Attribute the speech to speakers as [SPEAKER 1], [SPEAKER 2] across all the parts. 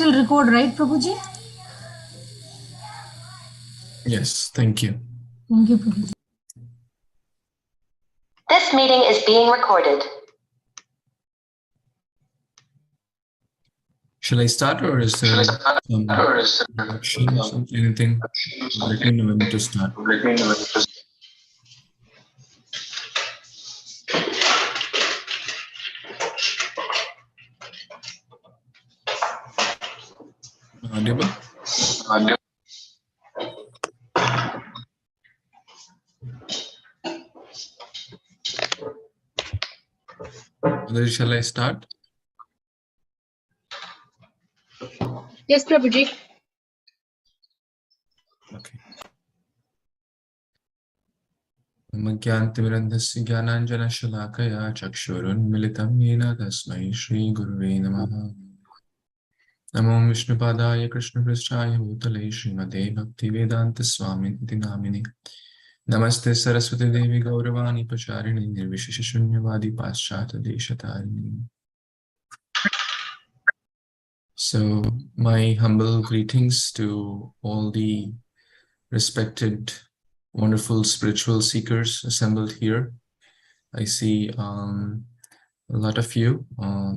[SPEAKER 1] still record, right, Prabhuji?
[SPEAKER 2] Yes, thank you.
[SPEAKER 1] Thank you, Prabhuji.
[SPEAKER 3] This meeting is being recorded.
[SPEAKER 2] Shall I start, or is there introduction or something, anything? Let me know when to start. Audible? Shall I start?
[SPEAKER 4] Yes, Prabhuji.
[SPEAKER 2] Okay. Mज्ञानतिमिरन्धस्य ज्ञानाञ्जनशलाकया चक्षुरुन्मिलितं येन तस्मै श्रीगुरुवे नमः। नमो विष्णुपादाय कृष्णपृष्ठाय भूतले श्रीमते भक्तिवेदान्तस्वामिनिति नामिने। नमस्ते सरस्वती देवी गौरवाणी प्रचारिणी निर्विशेषशून्यवादी पाश्चात्यदेशतारिणी। So my humble greetings to all the respected, wonderful spiritual seekers assembled here. I see a lot of you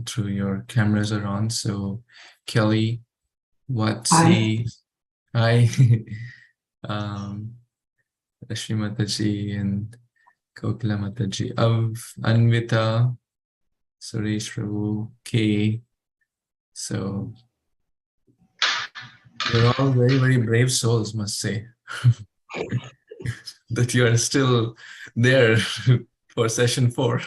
[SPEAKER 2] through your cameras are on. So Kelly, Watsi, hi, Rashmi Mataji and Kokila Mataji, Anvita, Suresh Prabhu, K. So you're all very, very brave souls, must say, that you are still there for session 4.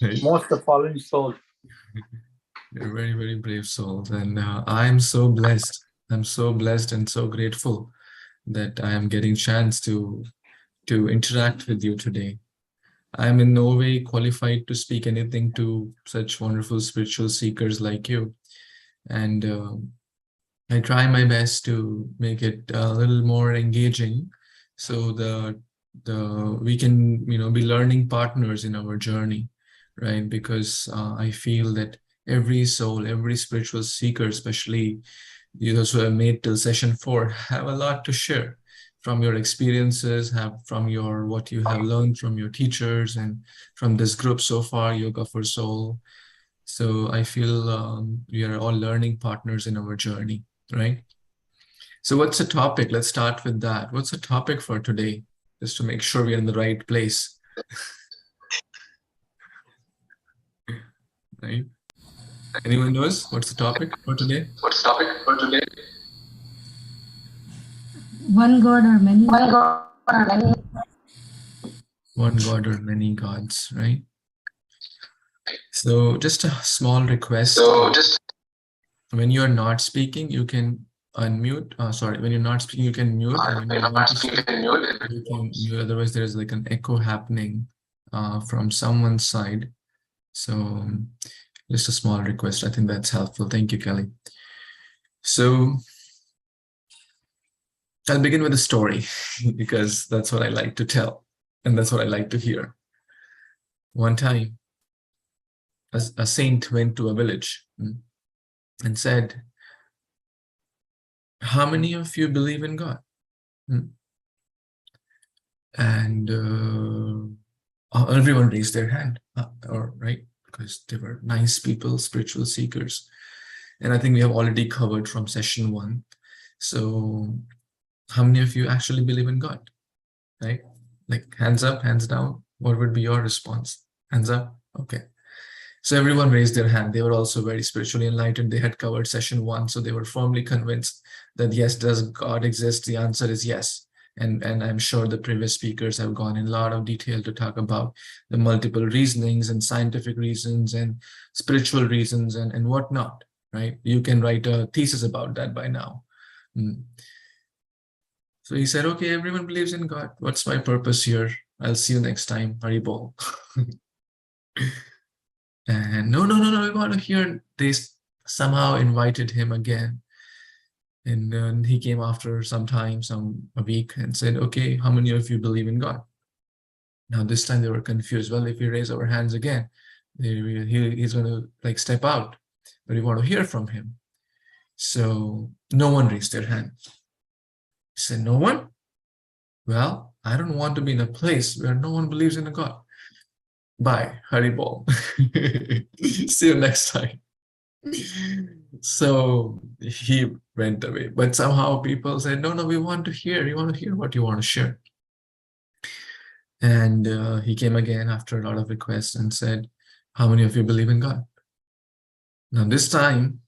[SPEAKER 2] Right?
[SPEAKER 5] Most the following souls.
[SPEAKER 2] You're very, very brave souls. And I'm so blessed. I'm so blessed and so grateful that I am getting chance to interact with you today. I'm in no way qualified to speak anything to such wonderful spiritual seekers like you. And I try my best to make it a little more engaging so that we can, be learning partners in our journey, right? Because I feel that every soul, every spiritual seeker, especially those who have made till session 4, have a lot to share from your experiences, from what you have learned from your teachers and from this group so far, Yoga for Soul. So I feel we are all learning partners in our journey, right? So what's the topic? Let's start with that. What's the topic for today? Just to make sure we're in the right place. Right? Anyone knows what's the topic for today?
[SPEAKER 1] One God or many?
[SPEAKER 2] One God or many gods, right? So just a small request. When you're not speaking, you can unmute. When you're not speaking, you can mute. And when you want to speak, you can mute. Otherwise, there's like an echo happening from someone's side. So just a small request. I think that's helpful. Thank you, Kelly. So I'll begin with a story because that's what I like to tell. And that's what I like to hear. One time, a saint went to a village and said, "How many of you believe in God?" And everyone raised their hand, right? Because they were nice people, spiritual seekers. And I think we have already covered from session 1. So how many of you actually believe in God, right? Like hands up, hands down. What would be your response? Hands up. Okay. So everyone raised their hand. They were also very spiritually enlightened. They had covered session 1. So they were firmly convinced that yes, does God exist? The answer is yes. And I'm sure the previous speakers have gone in a lot of detail to talk about the multiple reasonings and scientific reasons and spiritual reasons and whatnot, right? You can write a thesis about that by now. So he said, okay, everyone believes in God. What's my purpose here? I'll see you next time. Haribol. And no, we want to hear. They somehow invited him again. And then he came after some time, a week, and said, okay, how many of you believe in God? Now this time they were confused. Well, if we raise our hands again, he's going to like step out. but we want to hear from him. So no one raised their hand. He said, no one? Well, I don't want to be in a place where no one believes in a God. Bye, Haribol. See you next time. So he went away. But somehow people said, no, we want to hear. We want to hear what you want to share. And he came again after a lot of requests and said, how many of you believe in God? Now this time,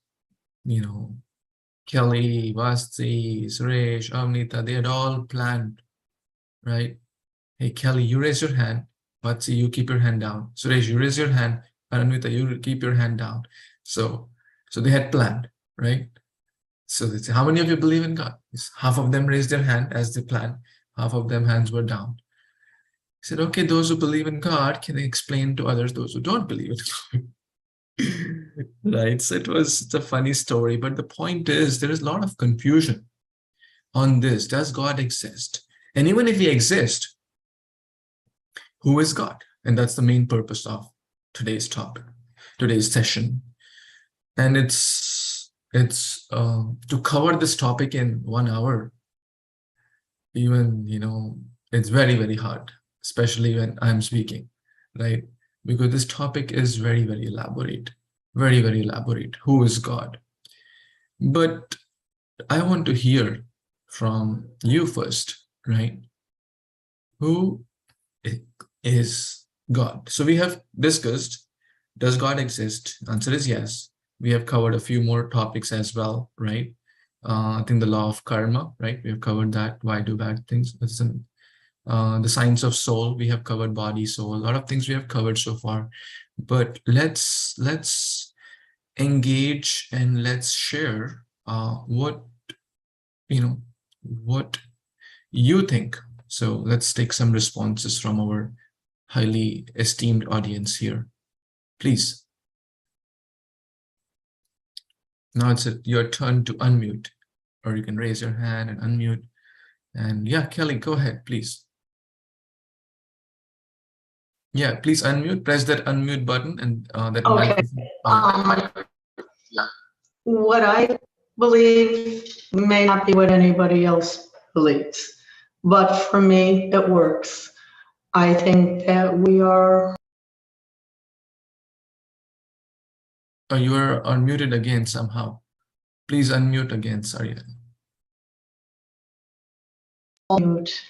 [SPEAKER 2] Kelly, Vasti, Suresh, Amnita, they had all planned, right? Hey, Kelly, you raise your hand. Vasti, you keep your hand down. Suresh, you raise your hand. Anvita, you keep your hand down. So they had planned, right? So they say, how many of you believe in God? Half of them raised their hand as they planned. Half of them hands were down. He said, okay, those who believe in God, can they explain to others those who don't believe in God? Right? So it's a funny story, but the point is there is a lot of confusion on this. Does God exist? And even if he exists, who is God? And that's the main purpose of today's topic, today's session. And it's to cover this topic in 1 hour, even, it's very, very hard, especially when I'm speaking, right? Because this topic is very, very elaborate, very, very elaborate. Who is God? But I want to hear from you first, right? Who is God? So we have discussed, does God exist? Answer is yes. We have covered a few more topics as well, right? I think the law of karma, right? We have covered that. Why do bad things? The science of soul, we have covered body, soul, a lot of things we have covered so far. But let's engage and let's share what you think. So let's take some responses from our highly esteemed audience here. Please. Now it's your turn to unmute, or you can raise your hand and unmute. And yeah, Kelly, go ahead, please. Yeah, please unmute. Press that unmute button and that
[SPEAKER 5] Okay.
[SPEAKER 2] microphone.
[SPEAKER 5] What I believe may not be what anybody else believes, but for me, it works. I think that we are.
[SPEAKER 2] Oh, you are unmuted again somehow. Please unmute again. Sorry.
[SPEAKER 5] Mute.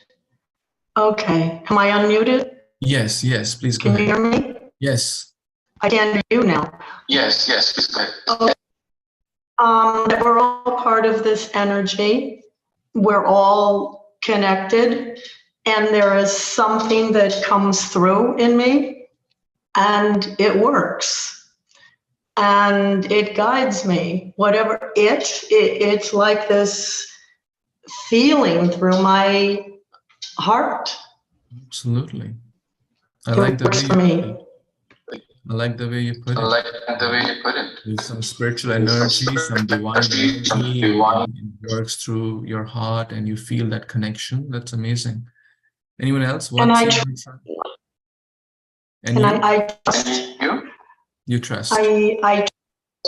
[SPEAKER 5] Okay. Am I unmuted?
[SPEAKER 2] Yes, please go
[SPEAKER 5] Can you
[SPEAKER 2] ahead.
[SPEAKER 5] hear me?
[SPEAKER 2] Yes.
[SPEAKER 5] I can hear you now.
[SPEAKER 2] Yes, please go ahead.
[SPEAKER 5] Okay. That we're all part of this energy. We're all connected, and there is something that comes through in me, and it works. And it guides me, whatever it's like this feeling through my heart.
[SPEAKER 2] Absolutely. I
[SPEAKER 5] It
[SPEAKER 2] like the
[SPEAKER 5] works
[SPEAKER 2] way
[SPEAKER 5] for me.
[SPEAKER 2] I like the way you put it. There's some spiritual energy, some divine energy. It works through your heart and you feel that connection. That's amazing. Anyone else?
[SPEAKER 5] And I trust.
[SPEAKER 2] You trust.
[SPEAKER 5] I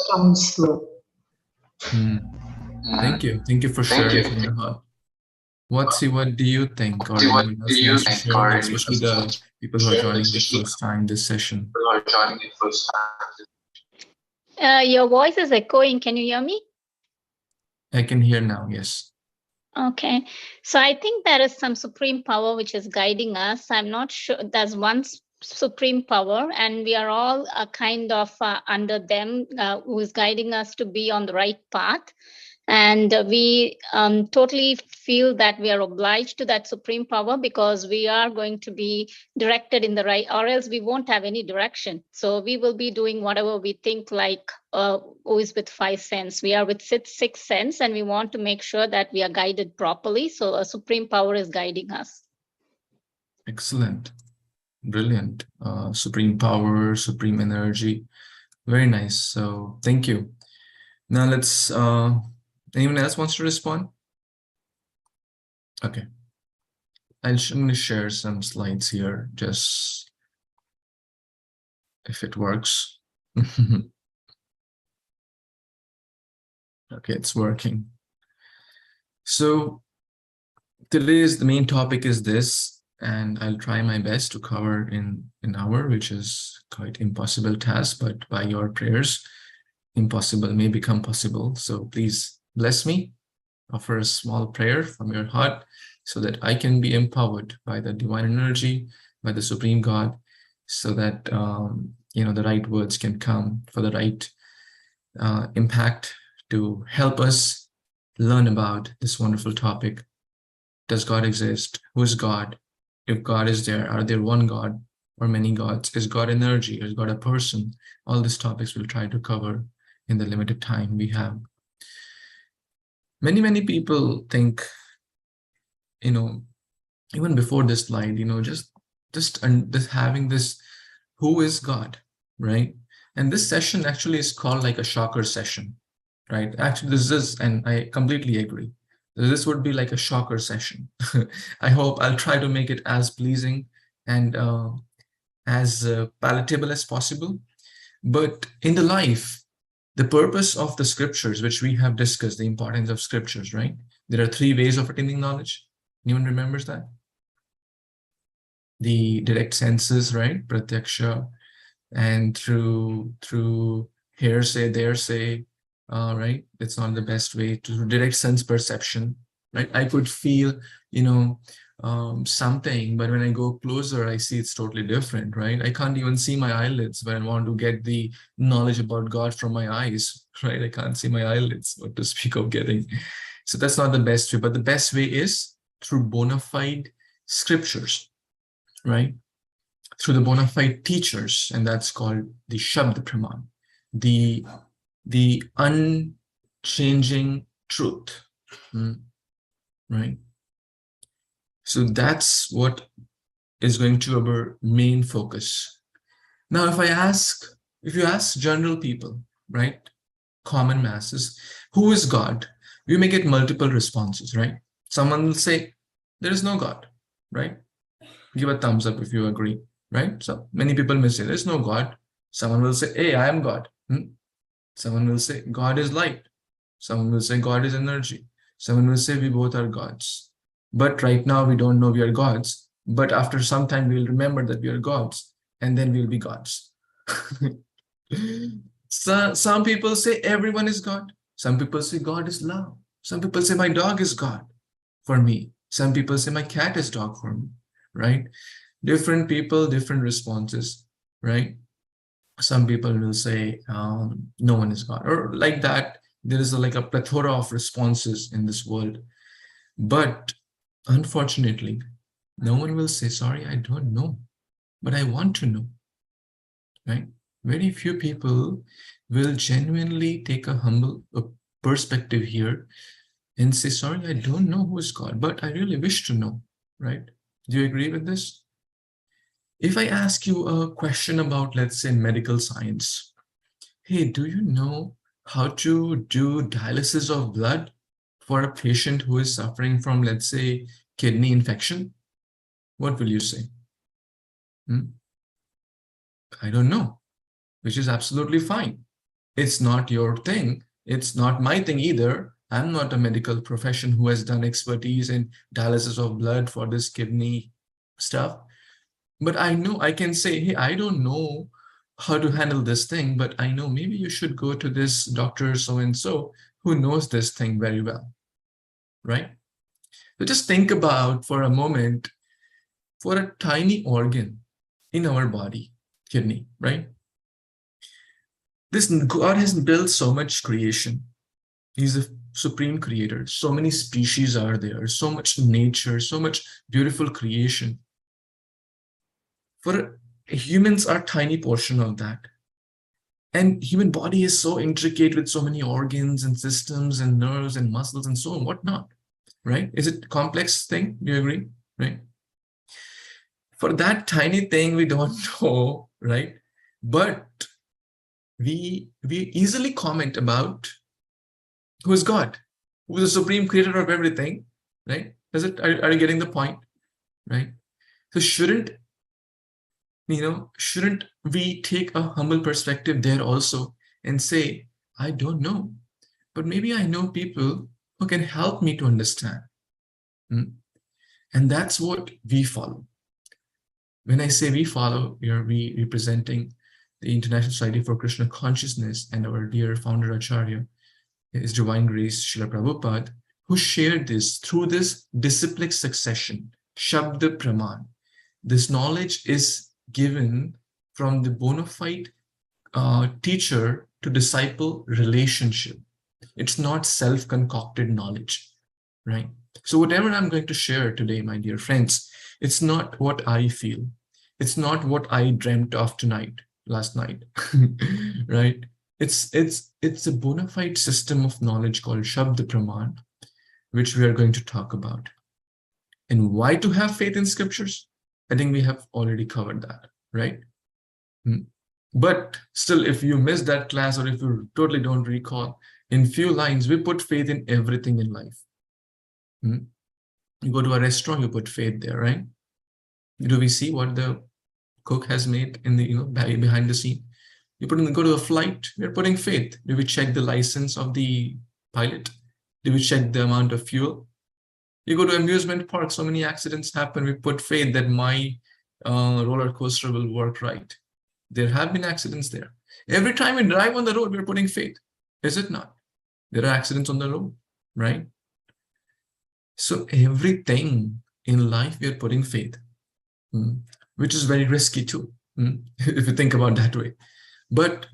[SPEAKER 5] comes through.
[SPEAKER 2] Thank you. Thank you for sharing from your heart. What do you think? Or anyone else wants to share, especially the people who are joining the first time this session?
[SPEAKER 4] Your voice is echoing. Can you hear me?
[SPEAKER 2] I can hear now, yes.
[SPEAKER 4] Okay. So I think there is some supreme power which is guiding us. I'm not sure. There's one supreme power, and we are all kind of under them, who is guiding us to be on the right path. And we totally feel that we are obliged to that supreme power, because we are going to be directed in the right, or else we won't have any direction. So we will be doing whatever we think, like who is with 5 sense. We are with 6 sense, and we want to make sure that we are guided properly. So a supreme power is guiding us.
[SPEAKER 2] Excellent. Brilliant. Supreme power, supreme energy. Very nice. So thank you. Now let's, anyone else wants to respond? Okay. I'm going to share some slides here, just if it works. Okay, it's working. So today's the main topic is this, and I'll try my best to cover in an hour, which is quite impossible task, but by your prayers, impossible may become possible. So please bless me, offer a small prayer from your heart so that I can be empowered by the divine energy, by the Supreme God, so that the right words can come for the right impact to help us learn about this wonderful topic. Does God exist? Who is God? If God is there, are there one God or many gods? Is God energy? Is God a person? All these topics we'll try to cover in the limited time we have. Many people think, even before this slide, just having this, who is God, right? And this session actually is called like a shocker session, right? Actually, this is, and I completely agree, this would be like a shocker session. I hope I'll try to make it as pleasing and as palatable as possible. But in the life, the purpose of the scriptures, which we have discussed, the importance of scriptures, right? There are 3 ways of attaining knowledge. Anyone remembers that? The direct senses, right? Pratyaksha, and through hearsay, theresay, right? It's not the best way to direct sense perception, right? I could feel, something, but when I go closer, I see it's totally different, right? I can't even see my eyelids when I want to get the knowledge about God from my eyes, right? I can't see my eyelids, what to speak of getting. So that's not the best way, but the best way is through bona fide scriptures, right? Through the bona fide teachers, and that's called the Shabd Praman, the unchanging truth, right? So that's what is going to be our main focus. Now, if you ask general people, right, common masses, who is God? You may get multiple responses, right? Someone will say, there is no God, right? Give a thumbs up if you agree, right? So many people may say, there's no God. Someone will say, hey, I am God. Someone will say, God is light. Someone will say, God is energy. Someone will say, we both are gods. But right now, we don't know we are gods. But after some time, we'll remember that we are gods. And then we'll be gods. So, some people say everyone is God. Some people say God is love. Some people say my dog is God for me. Some people say my cat is dog for me, right? Different people, different responses, right? Some people will say no one is God, or like that. There is like a plethora of responses in this world. But unfortunately, no one will say, sorry, I don't know, but I want to know, right? Very few people will genuinely take a humble perspective here and say, sorry, I don't know who is God, but I really wish to know, right? Do you agree with this? If I ask you a question about, let's say, medical science, hey, do you know how to do dialysis of blood for a patient who is suffering from, let's say, kidney infection? What will you say? I don't know, which is absolutely fine. It's not your thing. It's not my thing either. I'm not a medical profession who has done expertise in dialysis of blood for this kidney stuff. But I know I can say, hey, I don't know how to handle this thing, but I know maybe you should go to this doctor so-and-so who knows this thing very well, right? So just think about for a moment, for a tiny organ in our body, kidney, right? This God has built so much creation. He's a supreme creator. So many species are there, so much nature, so much beautiful creation. For humans are a tiny portion of that. And human body is so intricate with so many organs and systems and nerves and muscles and so on, whatnot, right? Is it a complex thing? Do you agree, right? For that tiny thing, we don't know, right? But we easily comment about who is God, who is the supreme creator of everything, right? Are you getting the point, right? So shouldn't we take a humble perspective there also and say, I don't know, but maybe I know people who can help me to understand. And that's what we follow. When I say we follow, we representing the International Society for Krishna Consciousness and our dear founder Acharya, His Divine Grace Srila Prabhupada, who shared this through this disciplic succession, Shabda Praman. This knowledge is given from the bona fide teacher to disciple relationship. It's not self-concocted knowledge, right? So whatever I'm going to share today, my dear friends, it's not what I feel. It's not what I dreamt of last night, right? It's a bona fide system of knowledge called Shabda Praman, which we are going to talk about. And why to have faith in scriptures? I think we have already covered that, right? But still, if you missed that class or if you totally don't recall, in few lines, we put faith in everything in life. You go to a restaurant, you put faith there, right? Do we see what the cook has made in the, behind the scene? You go to a flight, we're putting faith. Do we check the license of the pilot? Do we check the amount of fuel? You go to amusement park, so many accidents happen. We put faith that my roller coaster will work right. There have been accidents there. Every time we drive on the road, we're putting faith. Is it not? There are accidents on the road, right? So everything in life, we are putting faith, which is very risky too, if you think about that way. But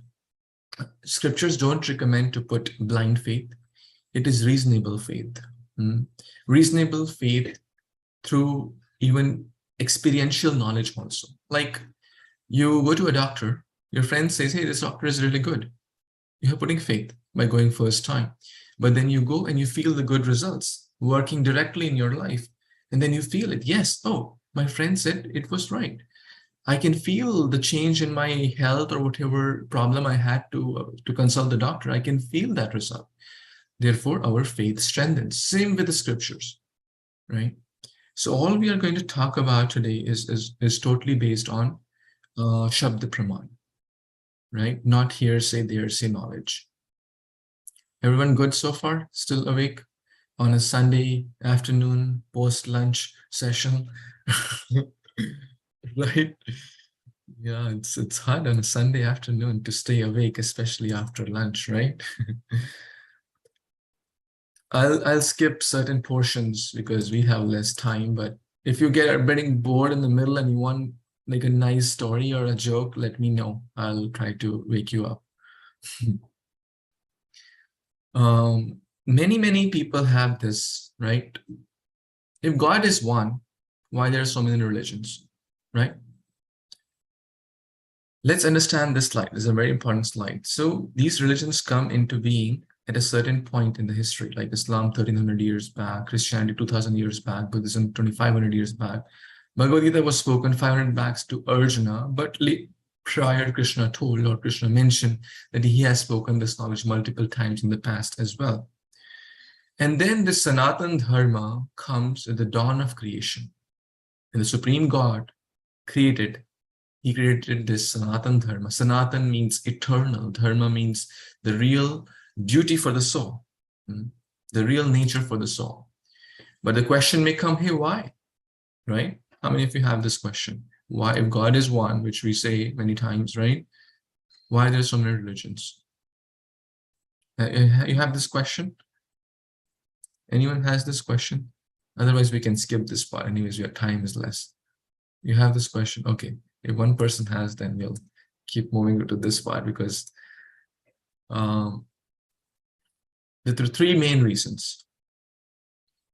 [SPEAKER 2] scriptures don't recommend to put blind faith. It is reasonable faith. Reasonable faith through even experiential knowledge also. Like you go to a doctor, your friend says, hey, this doctor is really good. You're putting faith by going first time. But then you go and you feel the good results working directly in your life. And then you feel it. Yes, oh, my friend said it was right. I can feel the change in my health or whatever problem I had to consult the doctor. I can feel that result. Therefore, our faith strengthens. Same with the scriptures, right? So all we are going to talk about today is totally based on Shabda Praman, right? Not hearsay, there's knowledge. Everyone good so far? Still awake on a Sunday afternoon post-lunch session? Right? Yeah, it's hard on a Sunday afternoon to stay awake, especially after lunch, right? I'll skip certain portions because we have less time, but if you get getting bored in the middle and you want like a nice story or a joke, let me know. I'll try to wake you up. Many people have this, right? If God is one, why there are so many religions, right? Let's understand this slide. This is a very important slide. So these religions come into being at a certain point in the history, like Islam 1300 years back, Christianity 2000 years back, Buddhism 2500 years back. Bhagavad Gita was spoken 500 back to Arjuna, but prior Krishna told or Krishna mentioned that he has spoken this knowledge multiple times in the past as well. And then the Sanatan Dharma comes at the dawn of creation. And the Supreme God created this Sanatan Dharma. Sanatan means eternal. Dharma means the real duty for the soul, the real nature for the soul. But the question may come, hey, why? Right? How many of you have this question? Why, if God is one, which we say many times, right? Why are there so many religions? You have this question? Anyone has this question? Otherwise, we can skip this part. Anyways, your time is less. You have this question? Okay. If one person has, then we'll keep moving to this part because there are three main reasons.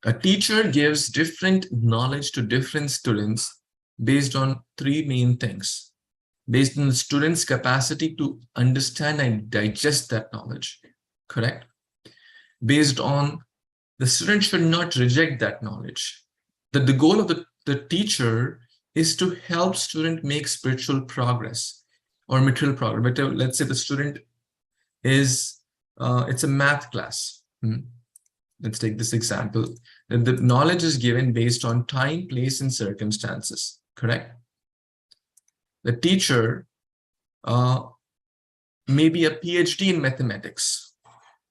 [SPEAKER 2] A teacher gives different knowledge to different students based on three main things. Based on the student's capacity to understand and digest that knowledge, correct? Based on the student should not reject that knowledge. That the goal of the teacher is to help student make spiritual progress or material progress. But let's say the student is, it's a math class. Let's take this example. The knowledge is given based on time, place, and circumstances, correct? The teacher may be a PhD in mathematics,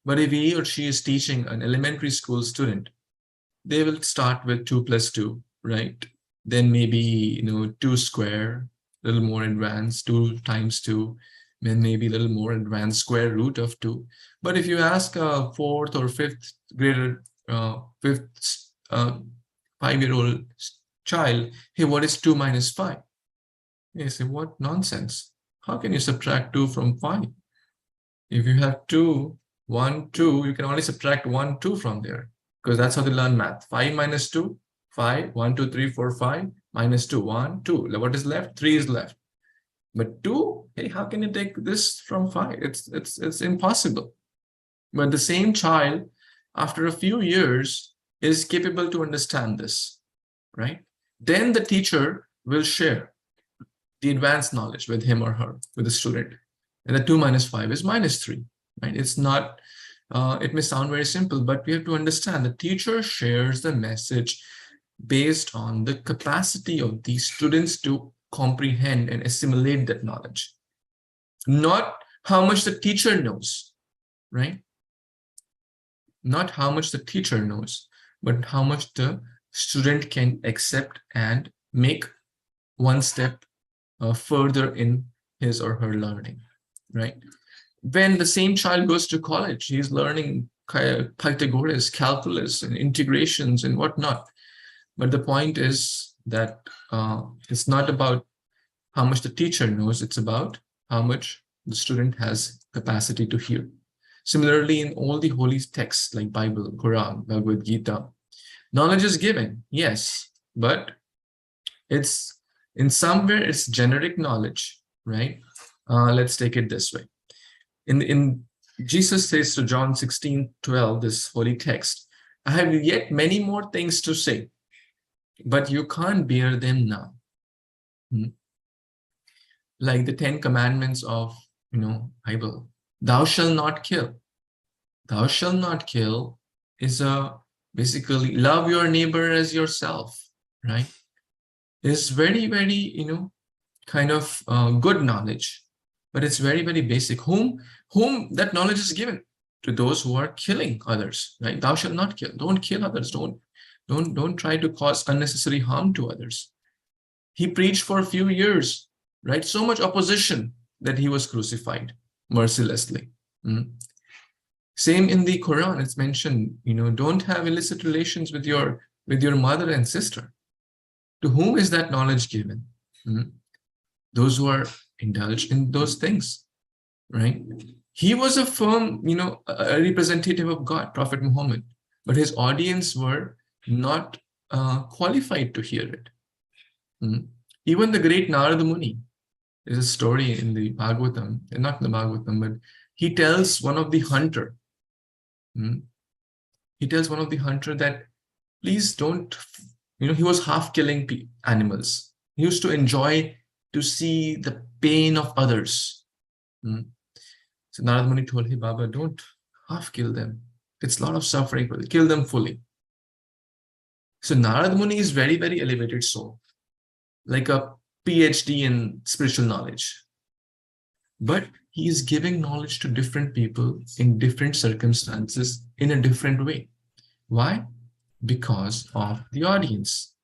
[SPEAKER 2] But if he or she is teaching an elementary school student, they will start with 2 plus 2, right? Then maybe 2 square, a little more advanced, 2 times 2, then maybe a little more advanced, square root of 2. But if you ask a 4th or 5th grader, 5th 5-year-old child, hey, what is 2 minus 5? They say, what nonsense? How can you subtract 2 from 5? If you have 2, 1, 2, you can only subtract 1, 2 from there, because that's how they learn math. 5 minus 2, 5, 1, 2, 3, 4, 5, minus 2, 1, 2. What is left? 3 is left. But 2, hey, how can you take this from 5? It's impossible. But the same child, after a few years, is capable to understand this, right? Then the teacher will share the advanced knowledge with him or her, with the student. And the 2 minus 5 is minus 3, right? It's not, it may sound very simple, but we have to understand the teacher shares the message based on the capacity of these students to comprehend and assimilate that knowledge. Not how much the teacher knows, right? Not how much the teacher knows, but how much the student can accept and make one step further in his or her learning, right? When the same child goes to college, he's learning Pythagoras, calculus, and integrations and whatnot. But the point is that it's not about how much the teacher knows, it's about how much the student has capacity to hear. Similarly, in all the holy texts like Bible, Quran, Bhagavad Gita, knowledge is given, yes, but it's in somewhere it's generic knowledge, right? Let's take it this way. In Jesus says to John 16:12, this holy text, I have yet many more things to say, but you can't bear them now. Like the 10 commandments of Bible. Thou shalt not kill. Thou shalt not kill is basically love your neighbor as yourself, right? It's very, very, kind of good knowledge, but it's very, very basic. Whom that knowledge is given? To those who are killing others, right? Thou shalt not kill. Don't kill others. Don't try to cause unnecessary harm to others. He preached for a few years, right? So much opposition that he was crucified mercilessly. Same in the Quran, it's mentioned, don't have illicit relations with your mother and sister. To whom is that knowledge given? Those who are indulged in those things, right? He was a firm, a representative of God, Prophet Muhammad, but his audience were not qualified to hear it. Even the great Narada Muni, there's a story in the Bhagavatam, not in the Bhagavatam, but he tells one of the hunter, that please don't, he was half killing animals. He used to enjoy to see the pain of others. So Narada Muni told him, Baba, don't half kill them. It's a lot of suffering, but kill them fully. So Narada Muni is very, very elevated soul, like a PhD in spiritual knowledge. But he is giving knowledge to different people in different circumstances in a different way. Why? Because of the audience.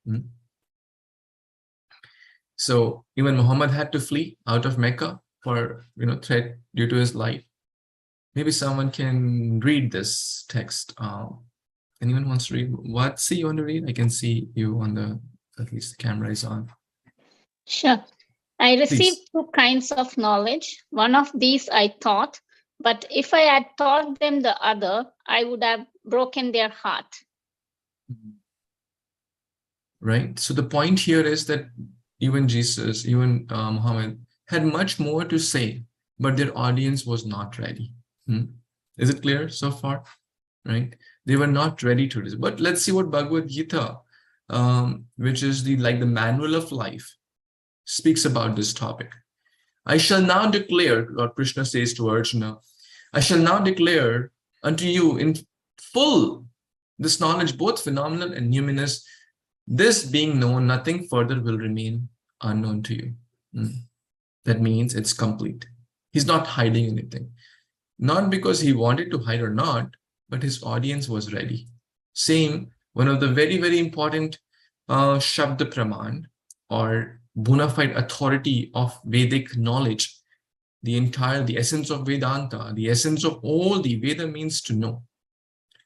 [SPEAKER 2] So even Muhammad had to flee out of Mecca for threat due to his life. Maybe someone can read this text. Anyone wants to read? What? See, you want to read? I can see you on the, at least the camera is on.
[SPEAKER 4] Sure. I received
[SPEAKER 2] Please.
[SPEAKER 4] 2 kinds of knowledge. One of these I taught, but if I had taught them the other, I would have broken their heart.
[SPEAKER 2] Right. So the point here is that even Jesus, even Muhammad had much more to say, but their audience was not ready. Is it clear so far? Right. They were not ready to this. But let's see what Bhagavad Gita, which is the manual of life, speaks about this topic. I shall now declare, Lord Krishna says to Arjuna, I shall now declare unto you in full this knowledge, both phenomenal and numinous. This being known, nothing further will remain unknown to you. That means it's complete. He's not hiding anything. not because he wanted to hide or not, but his audience was ready. Same, one of the very, very important Shabda Praman, or bona fide authority of Vedic knowledge, the essence of Vedanta, the essence of all the Veda means to know.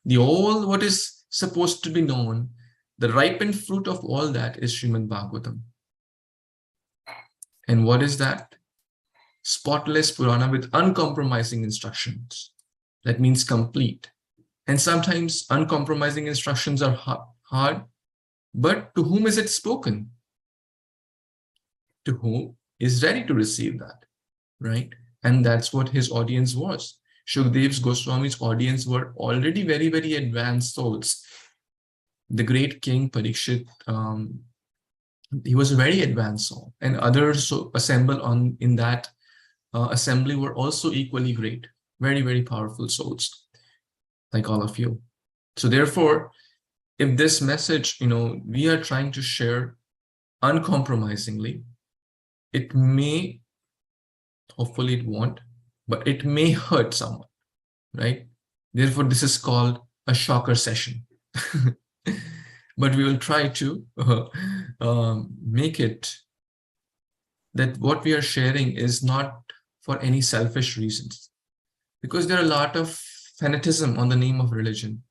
[SPEAKER 2] The all what is supposed to be known, the ripened fruit of all that is Srimad Bhagavatam. And what is that? Spotless Purana with uncompromising instructions. That means complete. And sometimes uncompromising instructions are hard, but to whom is it spoken? To whom is ready to receive that, right? And that's what his audience was. Shukdev Goswami's audience were already very, very advanced souls. The great king Parikshit, he was a very advanced soul, and others assembled in that assembly were also equally great, very, very powerful souls, like all of you. So therefore, if this message, we are trying to share uncompromisingly, it may, hopefully it won't, but it may hurt someone, right? Therefore, this is called a shocker session. But we will try to make it that what we are sharing is not for any selfish reasons, because there are a lot of fanatism on the name of religion,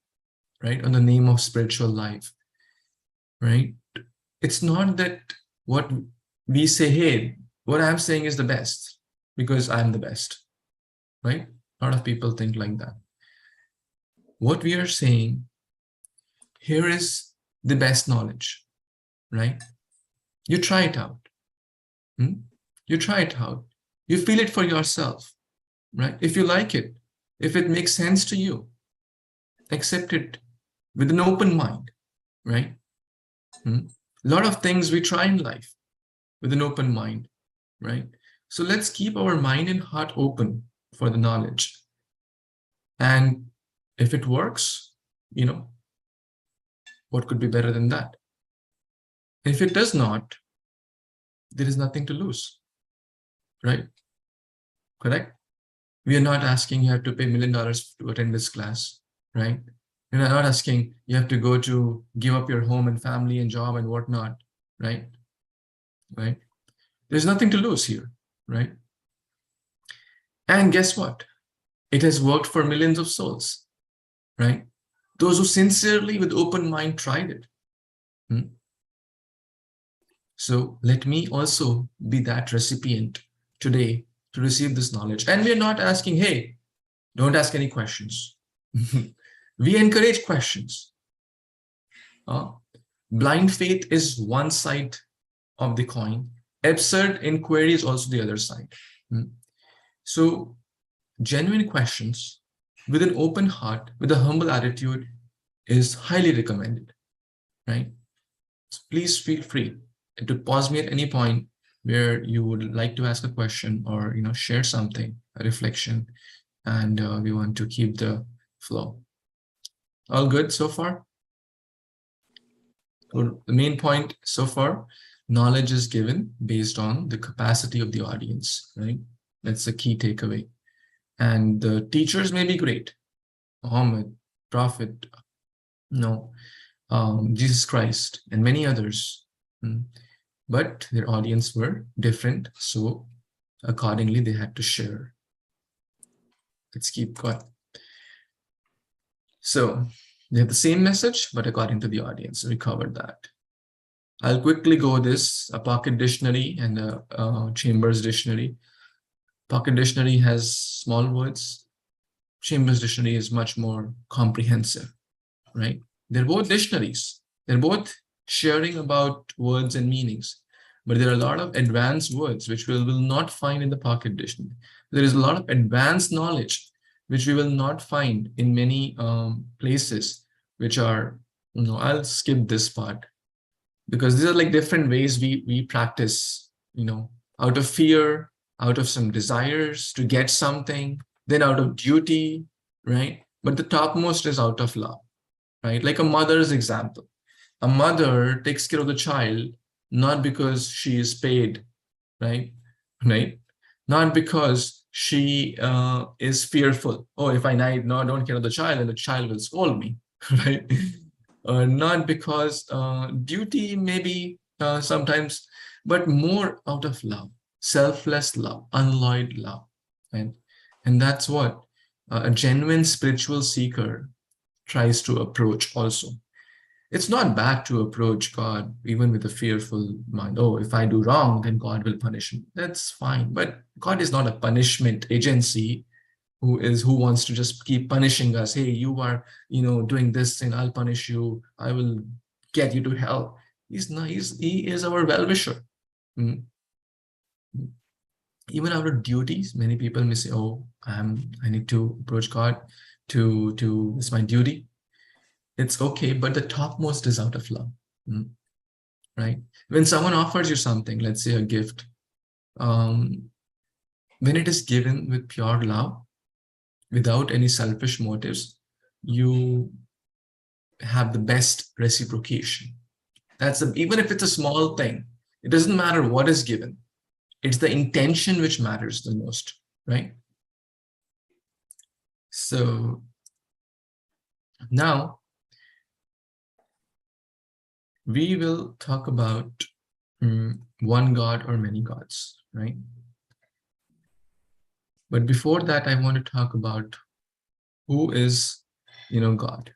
[SPEAKER 2] right? On the name of spiritual life, right? It's not that what we say, hey, what I'm saying is the best because I'm the best, right? A lot of people think like that. What we are saying, here is the best knowledge, right? You try it out. You try it out. You feel it for yourself, right? If you like it, if it makes sense to you, accept it with an open mind, right? A lot of things we try in life with an open mind, right? So let's keep our mind and heart open for the knowledge. And if it works, what could be better than that? If it does not, there is nothing to lose, right? Correct? We are not asking you have to pay $1 million to attend this class, right? We're not asking you have to give up your home and family and job and whatnot, right? Right? There's nothing to lose here, right? And guess what? It has worked for millions of souls, right? Those who sincerely with open mind tried it. So let me also be that recipient today to receive this knowledge. And we're not asking, hey, don't ask any questions. We encourage questions. Blind faith is one side of the coin. Absurd inquiry is also the other side. So genuine questions with an open heart, with a humble attitude is highly recommended, right? So please feel free to pause me at any point where you would like to ask a question or share something, a reflection, and we want to keep the flow. All good so far? Well, the main point so far, knowledge is given based on the capacity of the audience, right? That's the key takeaway. And the teachers may be great, Muhammad, Prophet, Jesus Christ, and many others. But their audience were different, so accordingly they had to share. Let's keep going. So they have the same message, but according to the audience. We covered that. I'll quickly go this, a pocket dictionary and a Chambers dictionary. Pocket dictionary has small words. Chambers dictionary is much more comprehensive, right? They're both dictionaries. They're both sharing about words and meanings, but there are a lot of advanced words which we will not find in the pocket dictionary. There is a lot of advanced knowledge which we will not find in many places, which are, I'll skip this part because these are like different ways we practice, out of fear, out of some desires to get something, then out of duty, right? But the topmost is out of love, right? Like a mother's example. A mother takes care of the child not because she is paid, right? Not because she is fearful. Oh, if I don't care of the child, then the child will scold me, right? Not because duty maybe sometimes, but more out of love, selfless love, unalloyed love, right? And that's what a genuine spiritual seeker tries to approach also. It's not bad to approach God even with a fearful mind. Oh, if I do wrong, then God will punish me. That's fine. But God is not a punishment agency who wants to just keep punishing us. Hey, you are, doing this and I'll punish you. I will get you to hell. He's not, he is our well-wisher. Even our duties, many people may say, oh, I need to approach God it's my duty. It's okay, but the topmost is out of love, right? When someone offers you something, let's say a gift, when it is given with pure love, without any selfish motives, you have the best reciprocation. Even if it's a small thing, it doesn't matter what is given. It's the intention which matters the most, right? So now we will talk about one God or many gods, right? But before that, I want to talk about who is, God.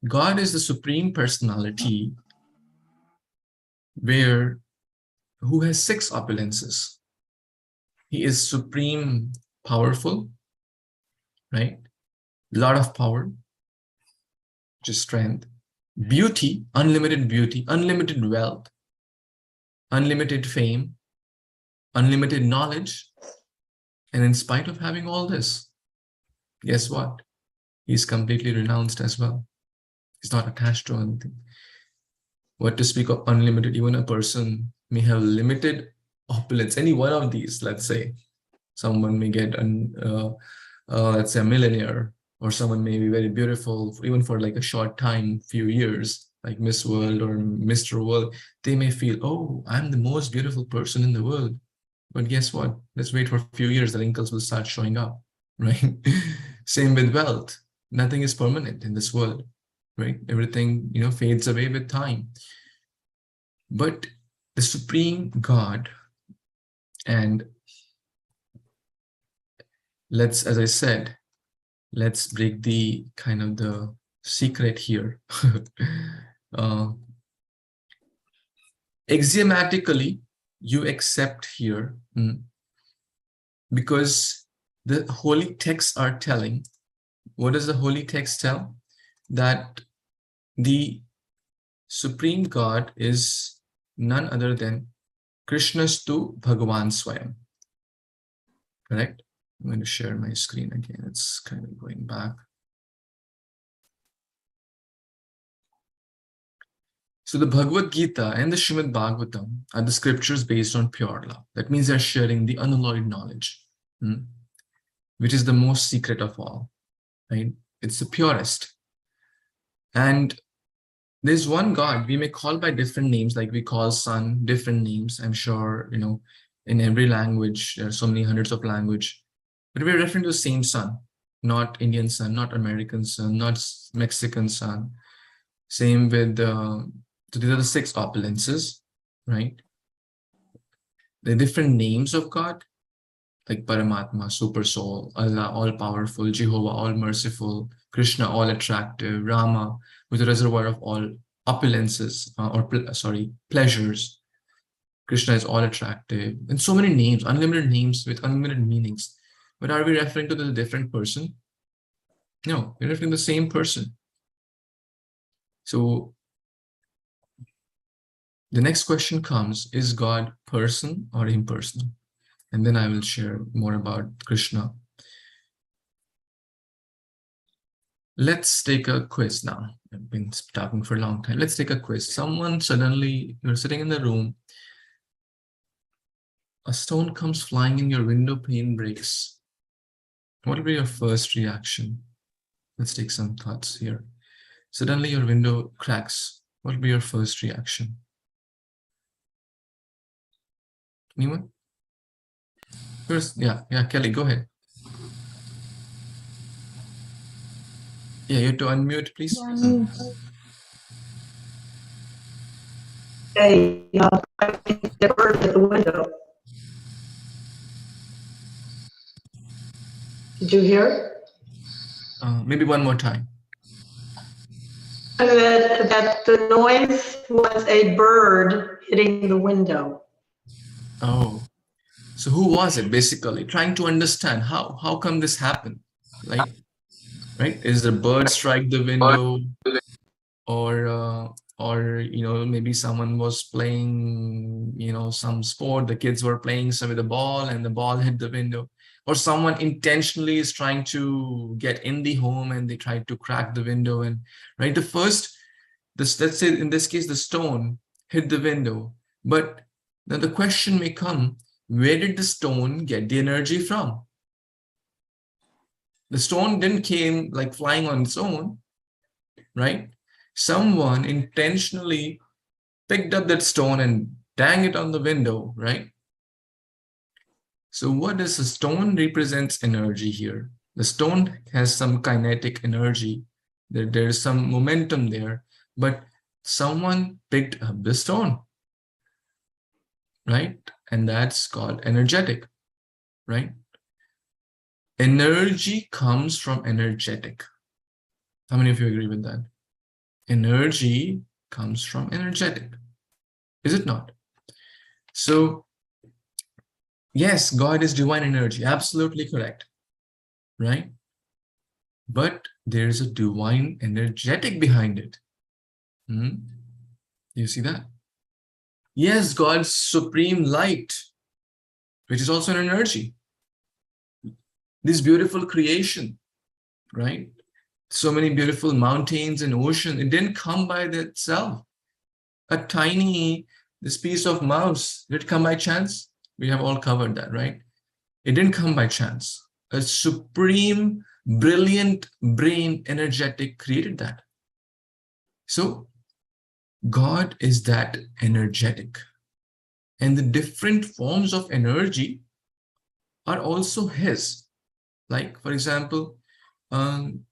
[SPEAKER 2] God is the supreme personality who has 6 opulences. He is supreme powerful, right? Lot of power, just strength, beauty, unlimited wealth, unlimited fame, unlimited knowledge. And in spite of having all this, guess what? He's completely renounced as well. He's not attached to anything. What to speak of unlimited? Even a person may have limited opulence. Any one of these, let's say, someone may get let's say a millionaire, or someone may be very beautiful, even for like a short time, few years, like Miss World or Mr. World. They may feel, oh, I'm the most beautiful person in the world. But guess what? Let's wait for a few years, the wrinkles will start showing up, right? Same with wealth. Nothing is permanent in this world, right? Everything, fades away with time. But the supreme God, and as I said, let's break the kind of the secret here. Axiomatically, you accept here because the holy texts are telling. What does the holy text tell? That the supreme God is none other than Krishnastu Bhagavan Swayam. Correct? I'm going to share my screen again. It's kind of going back. So the Bhagavad Gita and the Srimad Bhagavatam are the scriptures based on pure love. That means they're sharing the unalloyed knowledge, which is the most secret of all, right? It's the purest. And there's one God we may call by different names, like we call sun different names. I'm sure, in every language, there are so many hundreds of languages, but we're referring to the same sun, not Indian sun, not American sun, not Mexican sun. Same with so these are the 6 opulences, right? The different names of God, like Paramatma, Super Soul, Allah, all-powerful, Jehovah, all-merciful, Krishna, all-attractive, Rama, with a reservoir of all opulences, pleasures. Krishna is all-attractive, and so many names, unlimited names with unlimited meanings. But are we referring to the different person? No, we're referring to the same person. So the next question comes, is God person or impersonal? And then I will share more about Krishna. Let's take a quiz now. I've been talking for a long time. Let's take a quiz. You're sitting in the room, a stone comes flying in your window pane breaks. What will be your first reaction? Let's take some thoughts here. Suddenly your window cracks. What will be your first reaction? Anyone? First, yeah, Kelly, go ahead. Yeah, you have to unmute, please.
[SPEAKER 5] Hey, I think the bird at the window. Did you hear?
[SPEAKER 2] Maybe one more time.
[SPEAKER 5] That the noise was a bird hitting the window.
[SPEAKER 2] Oh, so who was it basically? Trying to understand how come this happened? Like, right? Is the bird strike the window, or maybe someone was playing some sport, the kids were playing some with the ball and the ball hit the window, or someone intentionally is trying to get in the home and they tried to crack the window, and right, let's say in this case the stone hit the window, but now the question may come, where did the stone get the energy from? The stone didn't came like flying on its own, right? Someone intentionally picked up that stone and dang it on the window, right? So what does the stone represents energy here? The stone has some kinetic energy. There's some momentum there, but someone picked up the stone, right? And that's called energetic, right? Energy comes from energetic. How many of you agree with that? Energy comes from energetic, is it not? So yes, God is divine energy, absolutely correct, right? But there's a divine energetic behind it. You see that? Yes, God's supreme light, which is also an energy. This beautiful creation, right? So many beautiful mountains and ocean, it didn't come by itself. This piece of mouse, did it come by chance? We have all covered that, right? It didn't come by chance. A supreme, brilliant brain, energetic created that. So God is that energetic. And the different forms of energy are also his. Like, for example,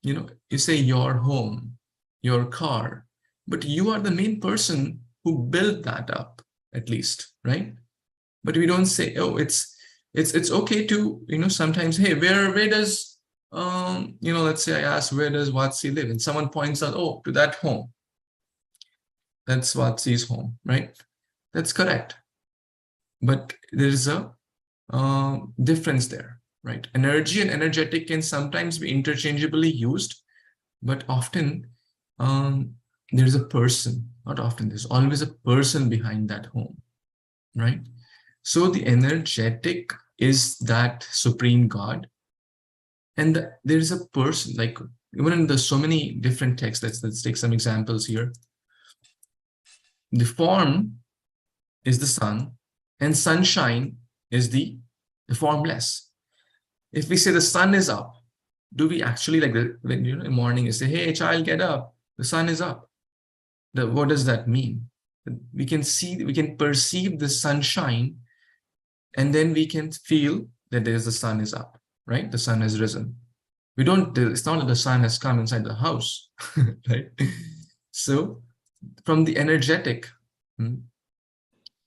[SPEAKER 2] you say your home, your car, but you are the main person who built that up, at least, right? But we don't say, oh, it's okay to, sometimes, hey, where does, let's say I ask, where does Vatsi live? And someone points out, oh, to that home. That's Vatsi's home, right? That's correct. But there is a difference there, right? Energy and energetic can sometimes be interchangeably used, but often there's a person, not often, there's always a person behind that home, right? So the energetic is that supreme God, and there's a person, like even in the so many different texts, let's take some examples here. The form is the sun, and sunshine is the formless. If we say the sun is up, do we actually, like when in the morning you say, hey child, get up, the sun is up? What does that mean? We can perceive the sunshine, and then we can feel that the sun is up, right? The sun has risen. It's not that the sun has come inside the house, right? So from the energetic,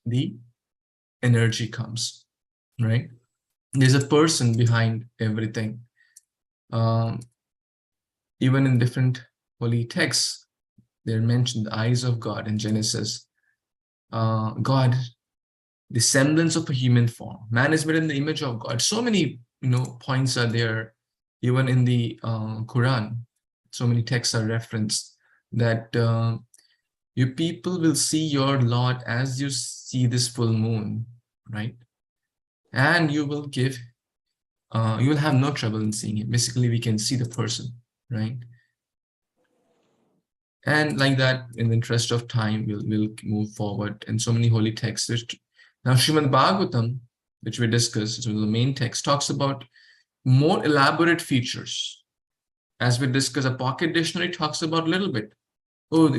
[SPEAKER 2] the energy comes, right? There's a person behind everything. Even in different holy texts, they're mentioned the eyes of God in Genesis. God, the semblance of a human form. Man is made in the image of God. So many, points are there, even in the Quran. So many texts are referenced that you people will see your Lord as you see this full moon, right? And you will have no trouble in seeing it. Basically, we can see the person, right? And like that, in the interest of time, we'll move forward. And so many holy texts. Now, Srimad Bhagavatam, which we discussed, so the main text, talks about more elaborate features. As we discuss, a pocket dictionary talks about a little bit. Oh,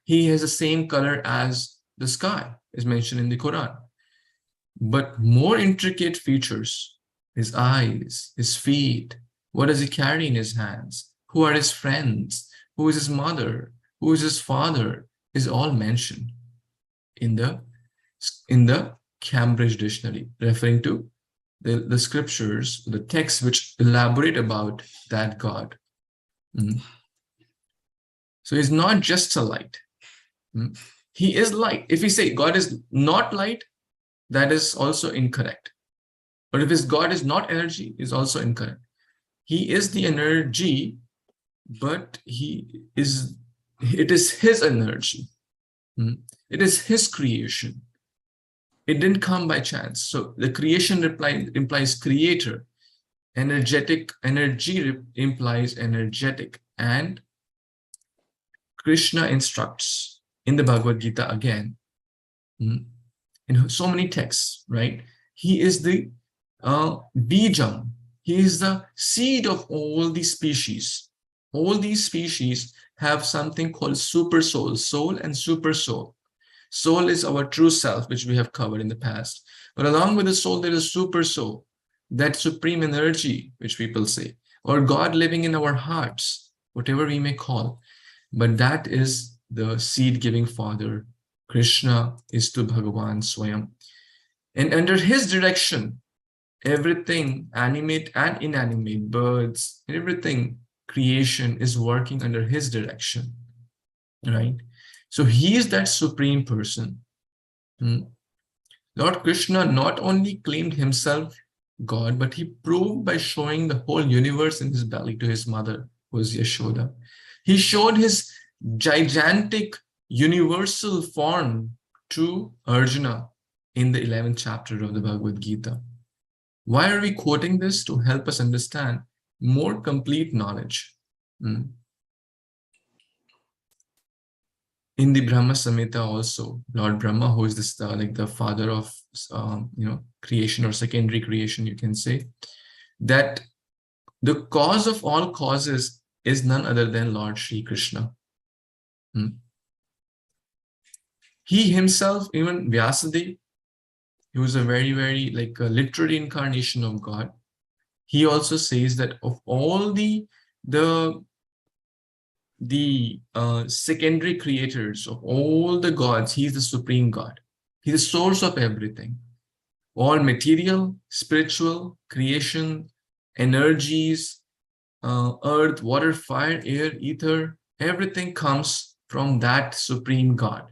[SPEAKER 2] he has the same color as the sky, is mentioned in the Quran. But more intricate features his eyes, his feet. What does he carry in his hands? Who are his friends? Who is his mother? Who is his father? Is all mentioned in the Cambridge Dictionary, referring to the scriptures, the texts which elaborate about that God. So he's not just a light. He is light. If we say God is not light, that is also incorrect. But if his God is not energy, is also incorrect. He is the energy, but it is his energy. It is his creation. It didn't come by chance. So the creation implies creator. Energy implies energetic. And Krishna instructs in the Bhagavad Gita again, in so many texts, right? He is the bijam. He is the seed of all these species. All these species have something called super soul, soul and super soul. Soul is our true self, which we have covered in the past. But along with the soul, there is super soul, that supreme energy, which people say, or God living in our hearts, whatever we may call. But that is the seed-giving father. Krishna is to Bhagavan Swayam. And under his direction, everything, animate and inanimate, birds, everything, creation is working under his direction, right? So he is that supreme person. Lord Krishna not only claimed himself God, but he proved by showing the whole universe in his belly to his mother, who is Yashoda. He showed his gigantic universal form to Arjuna in the 11th chapter of the Bhagavad Gita. Why are we quoting this? To help us understand more complete knowledge. In the Brahma Samhita also, Lord Brahma, who is this like the father of creation or secondary creation, you can say, that the cause of all causes is none other than Lord Shri Krishna. He himself, even Vyasadeva, he was a very, very like a literary incarnation of God. He also says that of all the secondary creators of all the gods, he is the supreme God. He is the source of everything. All material, spiritual, creation, energies, earth, water, fire, air, ether, everything comes from that supreme God.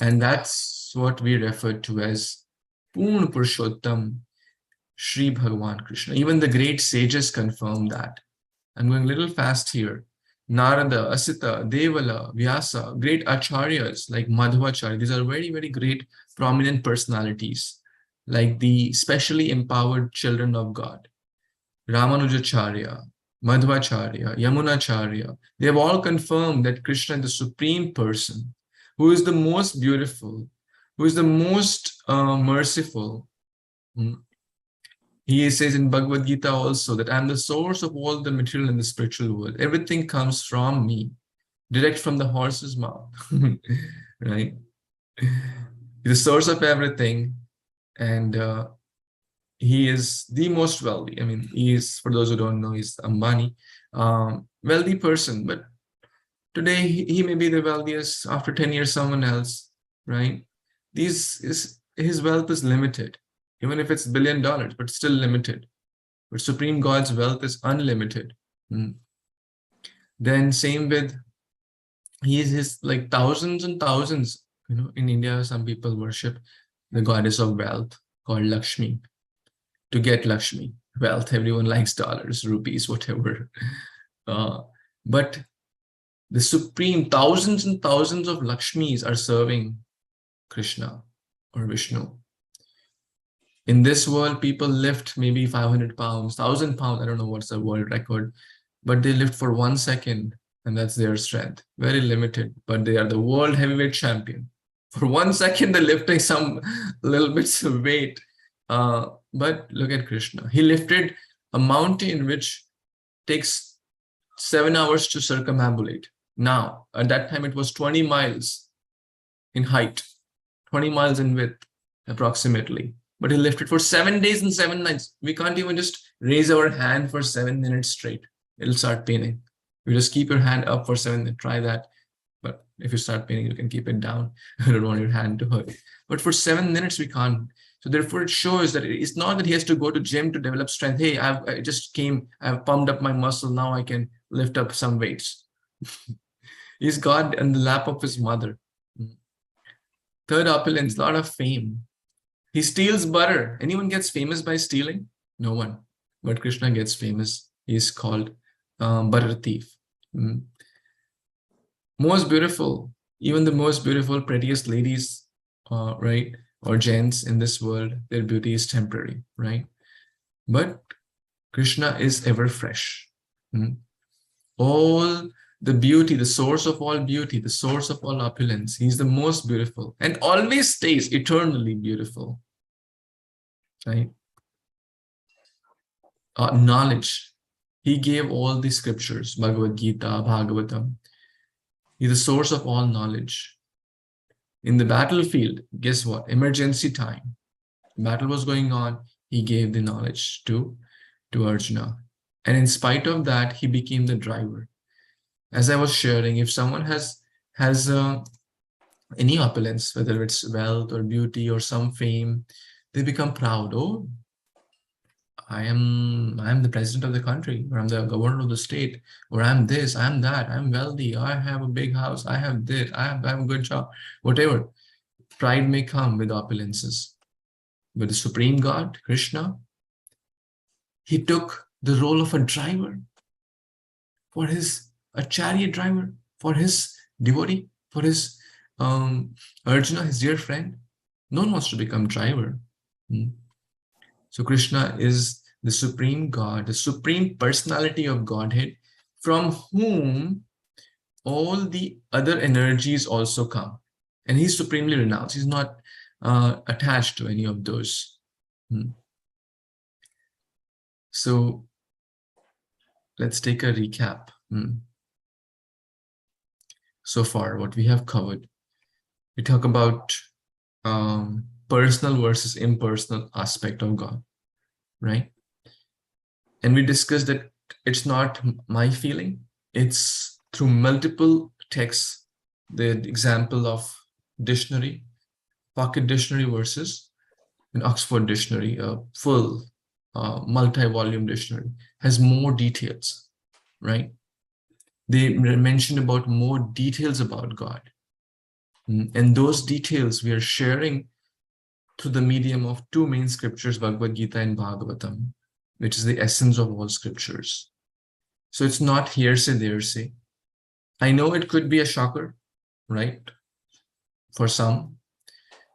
[SPEAKER 2] And that's what we refer to as Purna Purushottam, Shri Bhagavan Krishna. Even the great sages confirm that. I'm going a little fast here. Narada, Asita, Devala, Vyasa, great acharyas like Madhvacharya. These are very, very great prominent personalities, like the specially empowered children of God. Ramanujacharya, Madhvacharya, Yamunacharya, they have all confirmed that Krishna is the supreme person, who is the most beautiful, who is the most merciful. He says in Bhagavad Gita also that I am the source of all the material in the spiritual world. Everything comes from me, direct from the horse's mouth, right? He's the source of everything, and he is the most wealthy. I mean, he is, for those who don't know, he's Ambani, wealthy person, but today he may be the wealthiest. After 10 years, someone else, right? His wealth is limited. Even if it's $1 billion, but still limited. But Supreme God's wealth is unlimited. Then same with, he is his like thousands and thousands. In India, some people worship the goddess of wealth called Lakshmi. To get Lakshmi, wealth, everyone likes dollars, rupees, whatever. But the supreme thousands and thousands of Lakshmis are serving Krishna or Vishnu. In this world, people lift maybe 500 pounds, 1,000 pounds. I don't know what's the world record, but they lift for 1 second, and that's their strength. Very limited, but they are the world heavyweight champion. For 1 second, they're lifting some little bits of weight. But look at Krishna. He lifted a mountain which takes 7 hours to circumambulate. Now, at that time, it was 20 miles in height, 20 miles in width, approximately. but he lifted for 7 days and 7 nights. We can't even just raise our hand for 7 minutes straight. It'll start paining. You just keep your hand up for 7 minutes. Try that. But if you start paining, you can keep it down. I don't want your hand to hurt. But for 7 minutes, we can't. So therefore, it shows that it's not that he has to go to gym to develop strength. Hey, I just came, I've pumped up my muscle. Now I can lift up some weights. He's God in the lap of his mother. Third opulence, lot of fame. He steals butter. Anyone gets famous by stealing? No one. But Krishna gets famous. He is called butter thief. Most beautiful, even the most beautiful, prettiest ladies, right? Or gents in this world, their beauty is temporary, right? But Krishna is ever fresh. All the beauty, the source of all beauty, the source of all opulence, he's the most beautiful and always stays eternally beautiful, right? Knowledge. He gave all the scriptures, Bhagavad Gita, Bhagavatam. He's the source of all knowledge. In the battlefield, guess what? Emergency time. Battle was going on. He gave the knowledge to Arjuna. And in spite of that, he became the driver. As I was sharing, if someone has any opulence, whether it's wealth or beauty or some fame, they become proud. Oh, I am the president of the country, or I'm the governor of the state, or I'm this, I'm that, I'm wealthy, I have a big house, I have this, I have a good job, whatever. Pride may come with opulences. But the Supreme God, Krishna, he took the role of a driver a chariot driver for his devotee, for his Arjuna, his dear friend. No one wants to become driver. So Krishna is the Supreme God, the Supreme Personality of Godhead, from whom all the other energies also come. And he's supremely renounced. He's not attached to any of those. So let's take a recap. So far, what we have covered. We talk about personal versus impersonal aspect of God, right? And we discussed that it's not my feeling. It's through multiple texts, the example of dictionary, pocket dictionary versus an Oxford dictionary, a full multi-volume dictionary, has more details, right? They mention about more details about God. And those details we are sharing through the medium of two main scriptures, Bhagavad Gita and Bhagavatam, which is the essence of all scriptures. So it's not hearsay, thearsay. I know it could be a shocker, right? For some.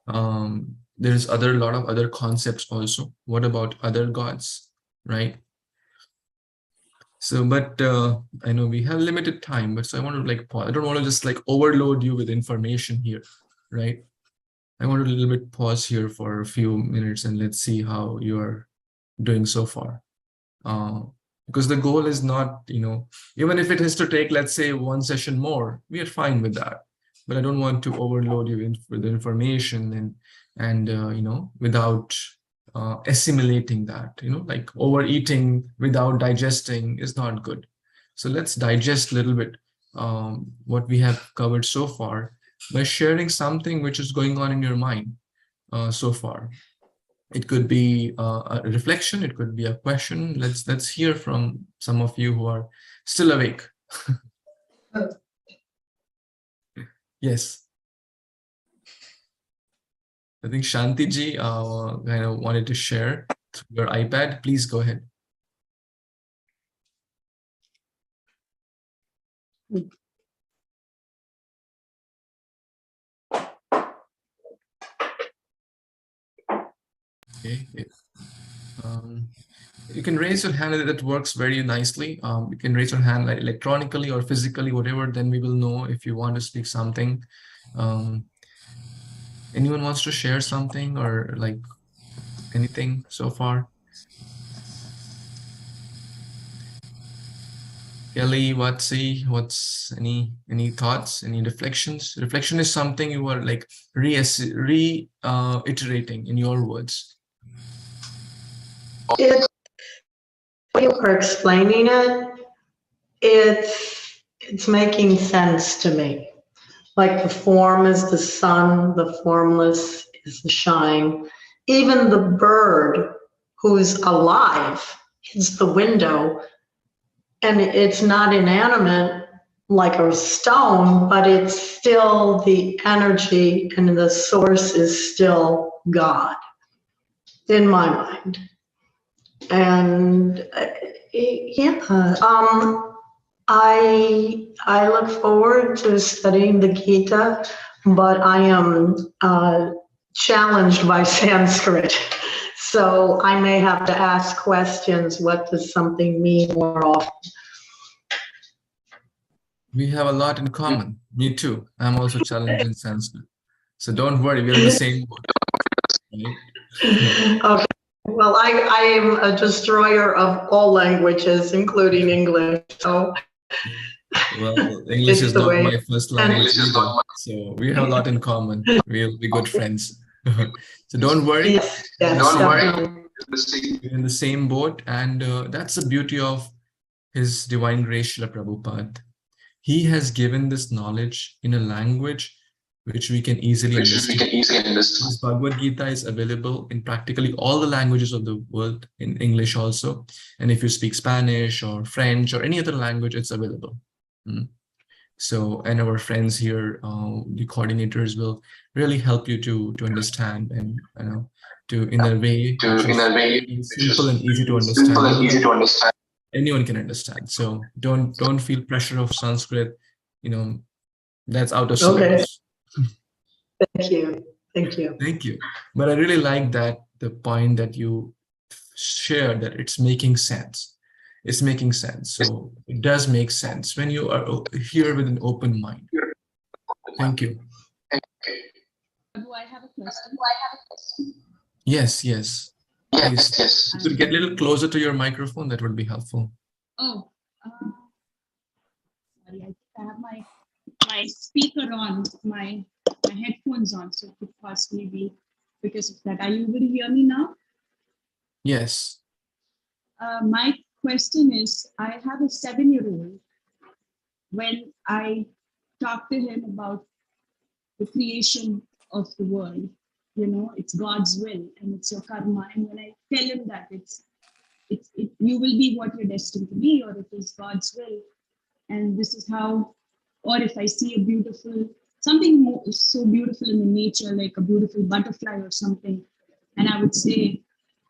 [SPEAKER 2] There's a lot of other concepts also. What about other gods, right? So, but I know we have limited time, but so I want to like pause. I don't want to just like overload you with information here, right? I want to a little bit pause here for a few minutes and let's see how you are doing so far. Because the goal is not, even if it has to take, let's say, one session more, we are fine with that. But I don't want to overload you with information and without assimilating that, like overeating without digesting is not good. So let's digest a little bit what we have covered so far by sharing something which is going on in your mind so far. It could be a reflection, it could be a question. Let's hear from some of you who are still awake. Yes. I think Shanti ji kind of wanted to share through your iPad. Please go ahead. Okay. You can raise your hand. That works very nicely. You can raise your hand like electronically or physically, whatever. Then we will know if you want to speak something. Anyone wants to share something or like anything so far? Kelly, what's any thoughts, any reflections? Reflection is something you are like reiterating in your words,
[SPEAKER 5] It, when you are explaining it's making sense to me. Like the form is the sun, the formless is the shine. Even the bird who's alive is the window, and it's not inanimate like a stone, but it's still the energy, and the source is still God in my mind. And I look forward to studying the Gita, but I am challenged by Sanskrit. So I may have to ask questions. What does something mean more often?
[SPEAKER 2] We have a lot in common. Me too. I'm also challenged in Sanskrit. So don't worry, we're in the same boat. Right?
[SPEAKER 5] Okay. Well, I am a destroyer of all languages, including English. So
[SPEAKER 2] Well, English
[SPEAKER 5] It's
[SPEAKER 2] is
[SPEAKER 5] the
[SPEAKER 2] not
[SPEAKER 5] way-
[SPEAKER 2] my first language either. So we have a lot in common. We'll be good friends. So don't worry.
[SPEAKER 5] yes, yes,
[SPEAKER 2] Don't worry.
[SPEAKER 5] definitely.
[SPEAKER 2] We're in the same boat. And that's the beauty of His Divine Grace, Srila Prabhupada. He has given this knowledge in a language which we can easily understand. This Bhagavad Gita is available in practically all the languages of the world, in English also. And if you speak Spanish or French or any other language, it's available. So, and our friends here, the coordinators will really help you to understand, and to in a way simple and easy to understand. Anyone can understand. So don't feel pressure of Sanskrit. That's out of syllabus.
[SPEAKER 5] Thank you. Thank you.
[SPEAKER 2] Thank you. But I really like that the point that you shared, that it's making sense. It's making sense. So it does make sense when you are here with an open mind. Thank you.
[SPEAKER 6] Do I have a question?
[SPEAKER 2] Yes. Please. If you could get a little closer to your microphone, that would be helpful.
[SPEAKER 6] Oh, sorry, I think I have my speaker on, my headphones on, so it could possibly be because of that. Are you able to hear me now?
[SPEAKER 2] Yes.
[SPEAKER 6] My question is, I have a 7-year-old. When I talk to him about the creation of the world, it's God's will and it's your karma. And when I tell him that you will be what you're destined to be, or it is God's will, and this is how, or if I see something so beautiful in the nature, like a beautiful butterfly or something, and I would say,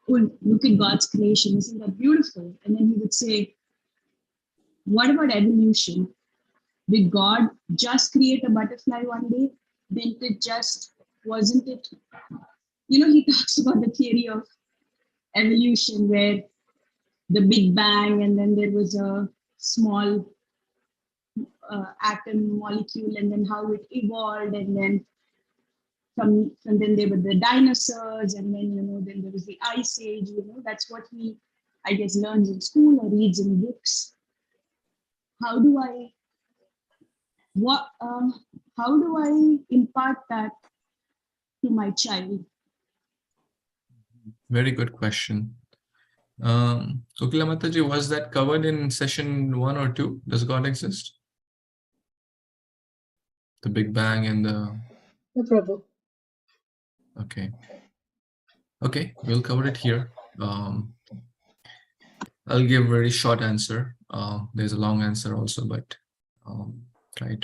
[SPEAKER 6] oh, look at God's creation, isn't that beautiful? And then he would say, what about evolution? Did God just create a butterfly one day? Wasn't it? He talks about the theory of evolution where the Big Bang, and then there was a small atom molecule, and then how it evolved, and then from then there were the dinosaurs, and then then there was the ice age. That's what he, I guess, learns in school or reads in books. How do I impart that to my child?
[SPEAKER 2] Very good question. Kokila Mataji, was that covered in session 1 or 2? Does God exist? The Big Bang and the...
[SPEAKER 1] No problem.
[SPEAKER 2] Okay, we'll cover it here. I'll give a very short answer. There's a long answer also, but I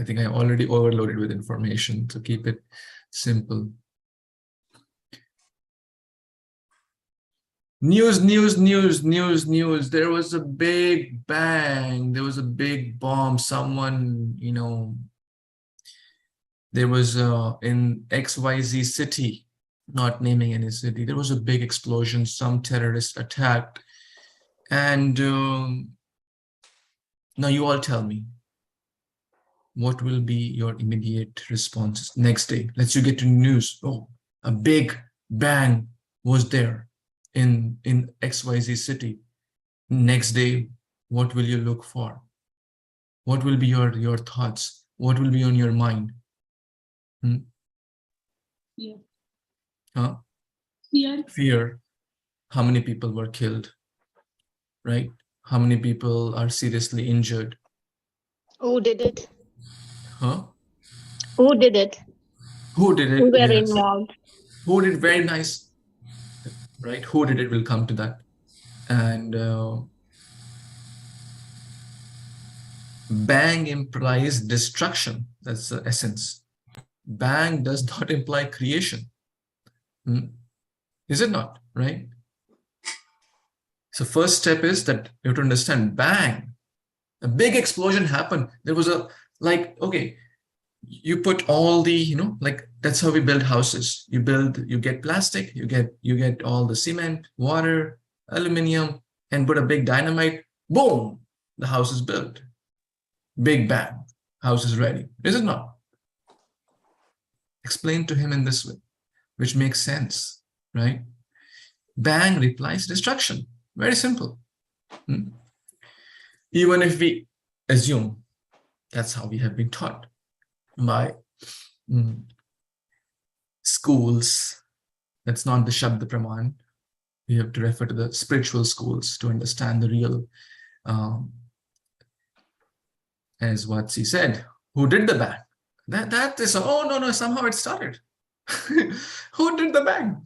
[SPEAKER 2] think I already overloaded with information, to keep it simple. News. There was a big bang. There was a big bomb. Someone, there was in XYZ city, not naming any city, there was a big explosion. Some terrorist attacked. And now you all tell me, what will be your immediate responses next day? Let's you get to news. Oh, a big bang was there in XYZ city. Next day, what will you look for? What will be your thoughts? What will be on your mind?
[SPEAKER 6] Fear.
[SPEAKER 2] Huh?
[SPEAKER 6] Fear.
[SPEAKER 2] Fear. how many people were killed, right? How many people are seriously injured?
[SPEAKER 4] Who did it?
[SPEAKER 2] Huh?
[SPEAKER 4] Who did it?
[SPEAKER 2] Who did
[SPEAKER 4] Who
[SPEAKER 2] it?
[SPEAKER 4] were
[SPEAKER 2] Yes.
[SPEAKER 4] involved?
[SPEAKER 2] Who did? Very nice, right? Who did it? We'll come to that. And bang implies destruction. That's the essence. Bang does not imply creation. Is it not? Right? So first step is that you have to understand bang. A big explosion happened. There was a, like, okay, you put all the, like, that's how we build houses. You get plastic, you get all the cement, water, aluminum, and put a big dynamite, boom, the house is built. Big bang, house is ready. Is it not? Explain to him in this way, which makes sense, right? Bang implies destruction. Very simple. Even if we assume that's how we have been taught by schools, that's not the Shabda Praman. We have to refer to the spiritual schools to understand the real, as what she said, who did the bang? That is, oh no, somehow it started. Who did the bang?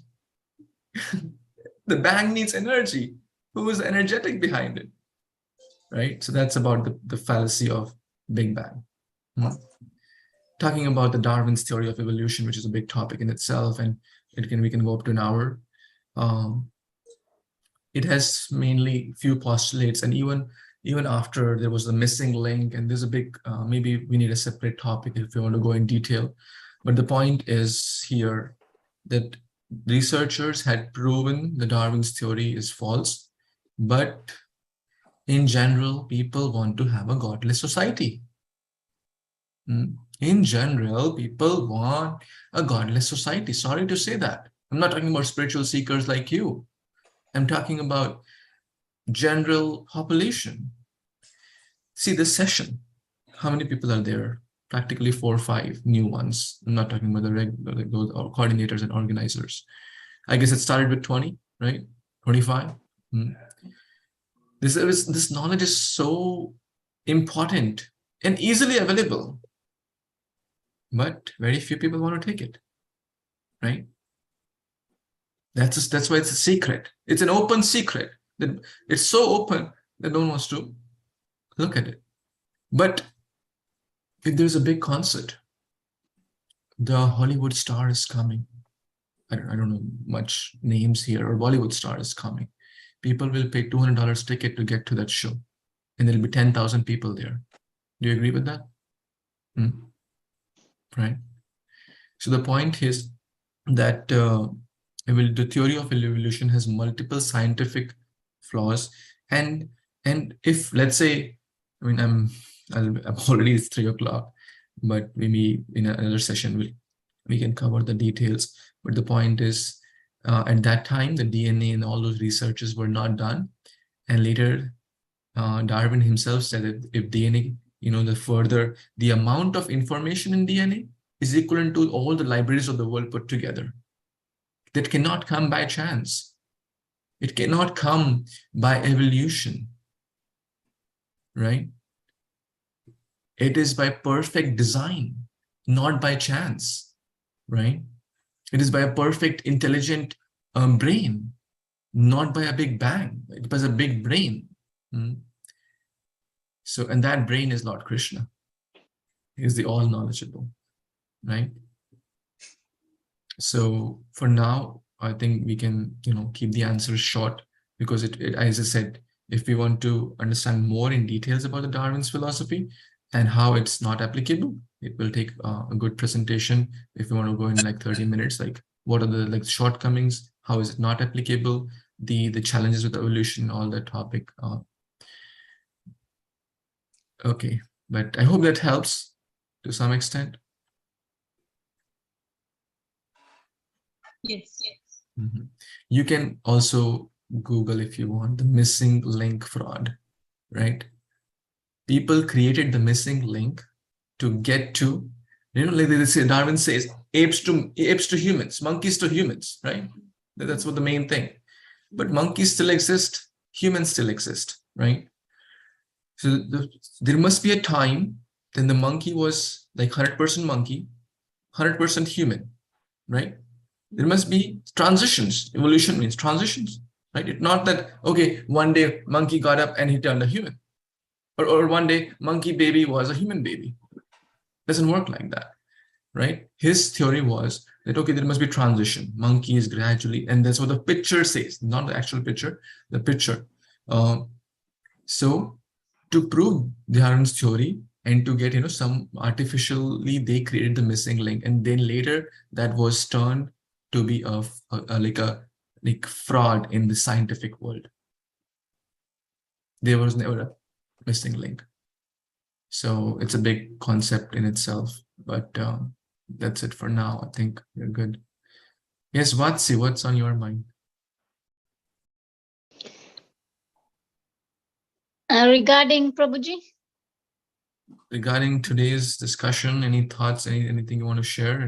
[SPEAKER 2] The bang needs energy. Who is energetic behind it? Right? So that's about the fallacy of Big Bang. Talking about the Darwin's theory of evolution, which is a big topic in itself, and we can go up to an hour. It has mainly few postulates, and even after there was the missing link, and there's a big, maybe we need a separate topic if we want to go in detail. But the point is here that researchers had proven the Darwin's theory is false, but in general, people want to have a godless society. In general, people want a godless society. Sorry to say that. I'm not talking about spiritual seekers like you. I'm talking about general population. See this session. How many people are there? Practically 4 or 5 new ones. I'm not talking about the regular, those coordinators and organizers. I guess it started with 20, right? 25. This knowledge is so important and easily available, but very few people want to take it, right? That's why it's a secret. It's an open secret. It's so open that no one wants to look at it. But if there's a big concert, the Hollywood star is coming. I don't know much names here, or Bollywood star is coming. People will pay $200 ticket to get to that show, and there'll be 10,000 people there. Do you agree with that? Right. So the point is that the theory of evolution has multiple scientific flaws, and if, let's say, I mean, I'm already, it's 3 o'clock, but maybe in another session we can cover the details. But the point is, at that time, the DNA and all those researches were not done, and later Darwin himself said that if DNA, the amount of information in DNA is equivalent to all the libraries of the world put together. That cannot come by chance. It cannot come by evolution, right? It is by perfect design, not by chance, right? It is by a perfect, intelligent brain, not by a big bang. It was a big brain. So, and that brain is Lord Krishna. He is the all knowledgeable, right? So for now, I think we can, keep the answers short, because it, as I said, if we want to understand more in details about the Darwin's philosophy and how it's not applicable, it will take a good presentation. If you want to go in like 30 minutes, like what are the shortcomings, how is it not applicable, the challenges with evolution, all that topic. Okay, but I hope that helps to some extent.
[SPEAKER 6] Yes.
[SPEAKER 2] You can also Google, if you want, the missing link fraud, right? People created the missing link to get to, like they say, Darwin says, apes to humans, monkeys to humans, right? That's what the main thing. but monkeys still exist, humans still exist, right? So there must be a time then the monkey was like 100% monkey, 100% human, right? There must be transitions. Evolution means transitions, right? It's not that, okay, one day monkey got up and he turned a human. Or one day monkey baby was a human baby. Doesn't work like that, right? His theory was that, okay, there must be transition. Monkey is gradually, and that's what the picture says, not the actual picture, the picture. So to prove Dhyarand's theory and to get, some artificially, they created the missing link. And then later that was turned to be a fraud in the scientific world. There was never a missing link. So it's a big concept in itself, but that's it for now. I think we're good. Yes, Vatsi, what's on your mind?
[SPEAKER 4] Regarding Prabhuji?
[SPEAKER 2] Regarding today's discussion, any thoughts, anything you want to share?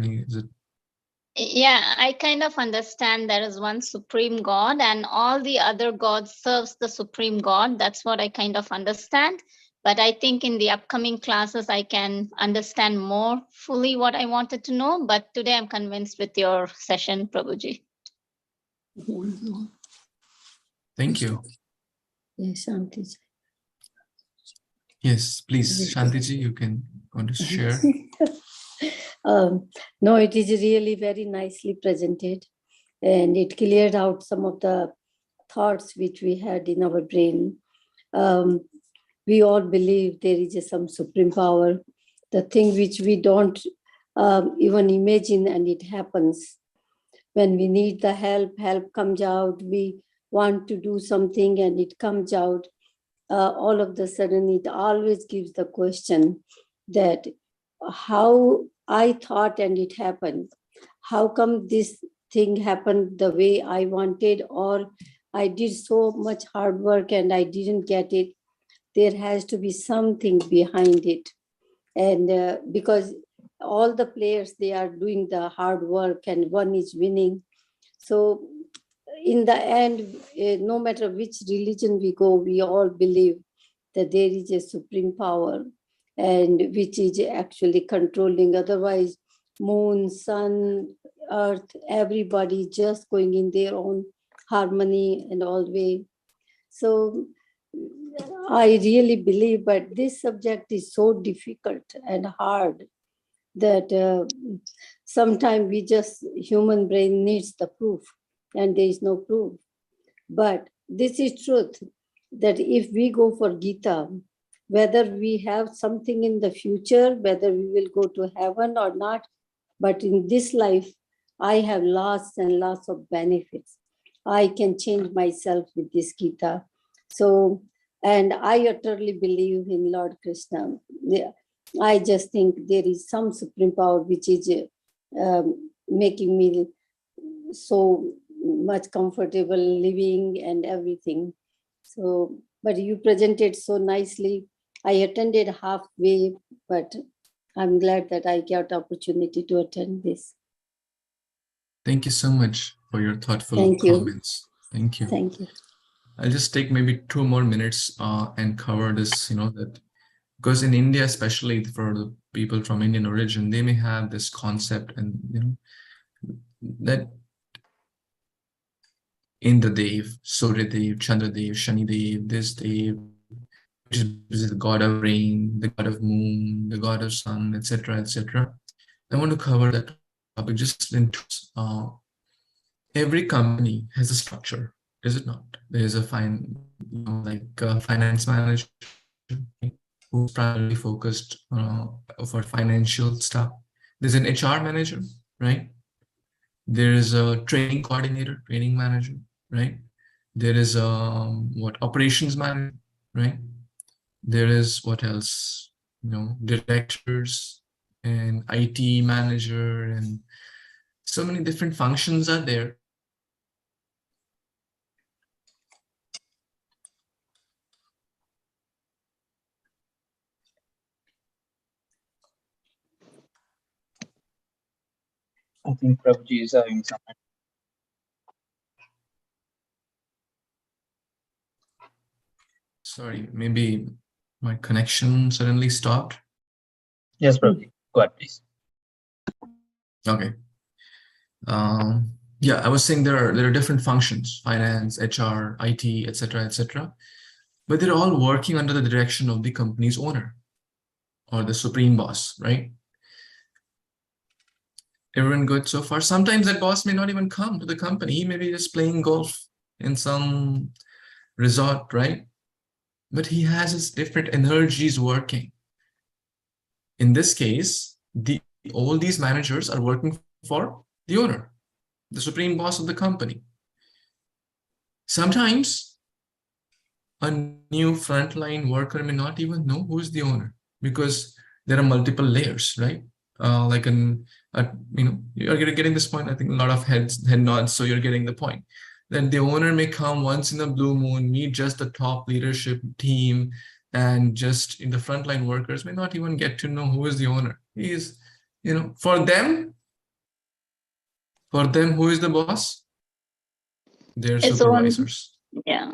[SPEAKER 4] Yeah, I kind of understand there is one supreme God and all the other gods serves the supreme God. That's what I kind of understand. But I think in the upcoming classes, I can understand more fully what I wanted to know. But today I'm convinced with your session, Prabhuji.
[SPEAKER 2] Thank you.
[SPEAKER 7] Yes, Shanti.
[SPEAKER 2] Yes, please, Shantiji, you can want to share.
[SPEAKER 7] No, it is really very nicely presented, and it cleared out some of the thoughts which we had in our brain. We all believe there is some supreme power, the thing which we don't even imagine, and it happens. When we need the help comes out. We want to do something and it comes out. All of the sudden, it always gives the question that how I thought and it happened. How come this thing happened the way I wanted, or I did so much hard work and I didn't get it? There has to be something behind it. And because all the players, they are doing the hard work and one is winning. So in the end, no matter which religion we go, we all believe that there is a supreme power and which is actually controlling. Otherwise, moon, sun, earth, everybody just going in their own harmony and all way. So I really believe, but this subject is so difficult and hard that sometimes human brain needs the proof, and there is no proof. But this is truth, that if we go for Gita, whether we have something in the future, whether we will go to heaven or not, but in this life, I have lots and lots of benefits. I can change myself with this Gita. So, and I utterly believe in Lord Krishna. I just think there is some supreme power which is making me so much comfortable living and everything. So, but you presented so nicely. I attended halfway, but I'm glad that I got opportunity to attend this.
[SPEAKER 2] Thank you so much for your thoughtful comments. Thank you.
[SPEAKER 7] Thank you.
[SPEAKER 2] I'll just take maybe 2 more minutes and cover this, that because in India, especially for the people from Indian origin, they may have this concept and, that Indradev, Suryadev, Chandradev, Shanidev, this Dev, which is the god of rain, the god of moon, the god of sun, etc., etc. I want to cover that topic just in terms. Every company has a structure, is it not? There is a finance manager who's primarily focused for financial stuff. There's an HR manager, right? There is a training coordinator, training manager, right? There is operations manager, right? There is what else? Directors and IT manager, and so many different functions are there.
[SPEAKER 8] I think Prabhuji is having some.
[SPEAKER 2] Sorry, maybe my connection suddenly stopped.
[SPEAKER 8] Yes, Prabhuji. Go ahead, please.
[SPEAKER 2] Okay. Yeah, I was saying there are different functions: finance, HR, IT, etc., etc. But they're all working under the direction of the company's owner or the supreme boss, right? Everyone good so far? Sometimes that boss may not even come to the company. He may be just playing golf in some resort, right? But he has his different energies working. In this case, all these managers are working for the owner, the supreme boss of the company. Sometimes a new frontline worker may not even know who is the owner because there are multiple layers, right? You're getting this point. I think a lot of head nods, so you're getting the point. Then the owner may come once in a blue moon, meet just the top leadership team, and just in the frontline workers may not even get to know who is the owner. He is, for them, who is the boss? Their
[SPEAKER 4] His own-
[SPEAKER 2] supervisors.
[SPEAKER 4] Yeah.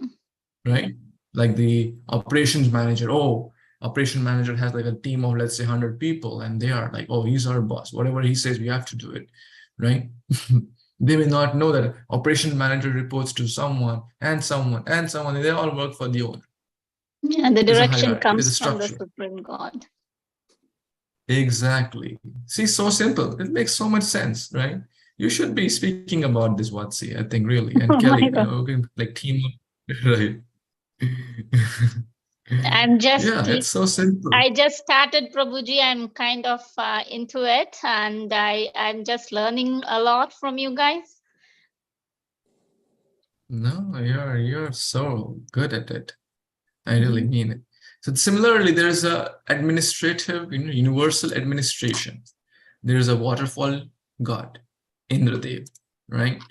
[SPEAKER 2] Right? Like the operations manager. Oh, operation manager has like a team of, let's say, 100 people, and they are like, oh, he's our boss. Whatever he says, we have to do it, right? They may not know that operation manager reports to someone and someone and someone, and they all work for the owner.
[SPEAKER 4] Yeah, the
[SPEAKER 2] There's a
[SPEAKER 4] direction
[SPEAKER 2] hierarchy, there's
[SPEAKER 4] comes
[SPEAKER 2] a
[SPEAKER 4] from the
[SPEAKER 2] structure.
[SPEAKER 4] Supreme God.
[SPEAKER 2] Exactly. See, so simple. It makes so much sense, right? You should be speaking about this, Watsi, I think, really. And
[SPEAKER 4] Oh
[SPEAKER 2] Kelly,
[SPEAKER 4] my God.
[SPEAKER 2] we can like team up, right?
[SPEAKER 4] I'm just,
[SPEAKER 2] Yeah, it's so simple.
[SPEAKER 4] I just started Prabhuji. I'm kind of into it, and I'm just learning a lot from you guys.
[SPEAKER 2] No, you're so good at it. I really mean it. So similarly, there's a administrative, universal administration. There's a waterfall god, Indradev, right?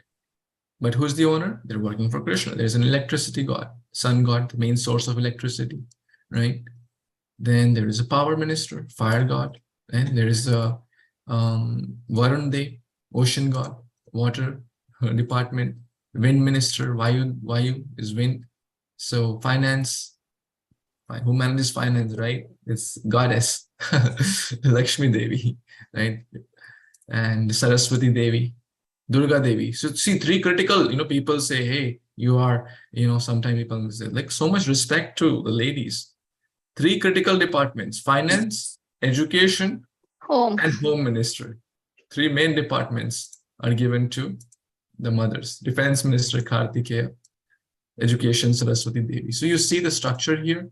[SPEAKER 2] But who's the owner? They're working for Krishna. There's an electricity god, sun god, the main source of electricity, right? Then there is a power minister, fire god, and there is a Varun Dev, ocean god, water department, wind minister, Vayu is wind. So finance, who manages finance, right? It's goddess, Lakshmi Devi, right? And Saraswati Devi, Durga Devi. So see, three critical, people say, hey, you are, sometimes people say, like, so much respect to the ladies. Three critical departments: finance, education,
[SPEAKER 4] Home.
[SPEAKER 2] and home ministry. Three main departments are given to the mothers. Defense Minister Kartikeya, education Saraswati Devi. So you see the structure here.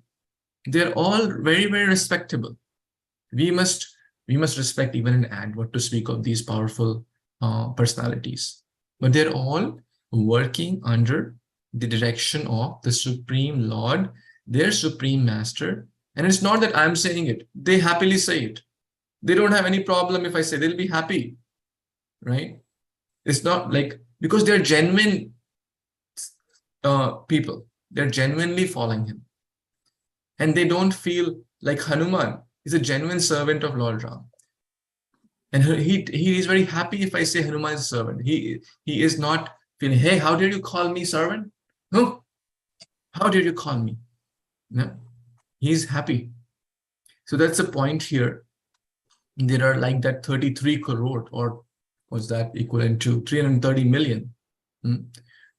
[SPEAKER 2] They're all very, very respectable. We must respect even an ant, what to speak of these powerful personalities. But they're all working under the direction of the Supreme Lord, their Supreme Master. And it's not that I'm saying it. They happily say it. They don't have any problem if I say, they'll be happy, right? It's not like, because they're genuine people. They're genuinely following him. And they don't feel like Hanuman is a genuine servant of Lord Ram. And he is very happy if I say Hanuman is a servant. He is not feeling, hey, how did you call me servant? No. How did you call me? No. He's happy. So that's the point here. There are like that 33 crore, or what's that equivalent to? 330 million.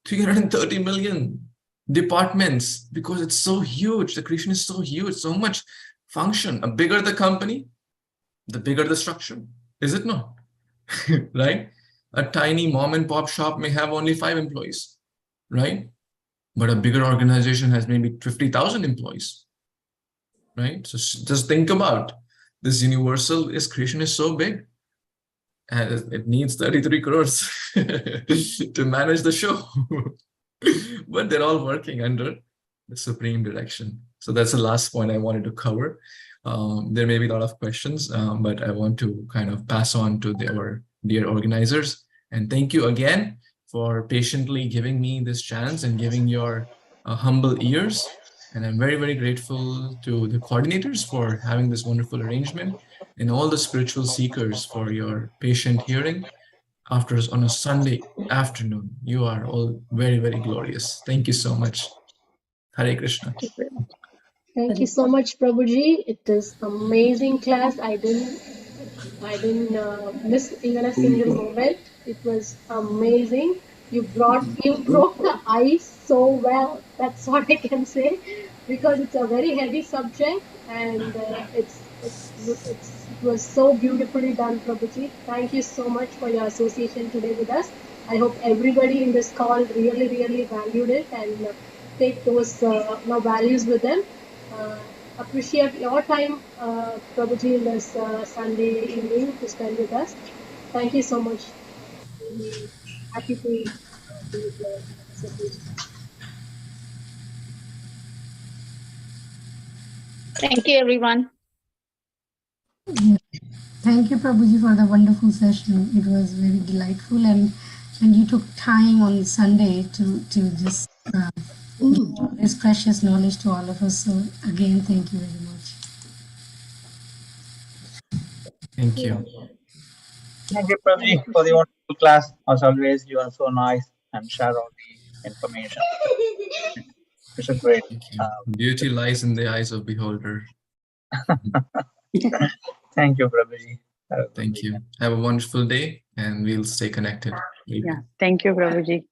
[SPEAKER 2] 330 million departments, because it's so huge. The creation is so huge, so much function. The bigger the company, the bigger the structure. Is it not? Right? A tiny mom and pop shop may have only 5 employees, right? But a bigger organization has maybe 50,000 employees, right? So just think about this universal creation is so big, and it needs 33 crores to manage the show. But they're all working under the supreme direction. So that's the last point I wanted to cover. There may be a lot of questions, but I want to kind of pass on to our dear organizers. And thank you again for patiently giving me this chance and giving your humble ears. And I'm very, very grateful to the coordinators for having this wonderful arrangement, and all the spiritual seekers for your patient hearing after us on a Sunday afternoon. You are all very, very glorious. Thank you so much. Hare Krishna.
[SPEAKER 9] Thank you so much, Prabhuji. It is amazing class. I didn't miss even a single moment. It was amazing. You broke the ice so well. That's what I can say, because it's a very heavy subject, and it was so beautifully done, Prabhuji. Thank you so much for your association today with us. I hope everybody in this call really valued it and take those values with them. Appreciate your time, Prabhuji, in this Sunday evening to spend with us. Thank you so much. Happy to be with the association.
[SPEAKER 4] Thank you, everyone.
[SPEAKER 1] Thank you, Prabhuji, for the wonderful session. It was very delightful, and you took time on Sunday to just give this precious knowledge to all of us. So again, thank you very much.
[SPEAKER 2] Thank you.
[SPEAKER 8] Thank you, Prabhuji, for the wonderful class. As always, you are so nice and share all the information. It's a great.
[SPEAKER 2] Thank you. Beauty lies in the eyes of beholder.
[SPEAKER 8] Thank you, Prabhuji.
[SPEAKER 2] Thank you. Have a wonderful day, and we'll stay connected.
[SPEAKER 10] Yeah. Thank you, Prabhuji.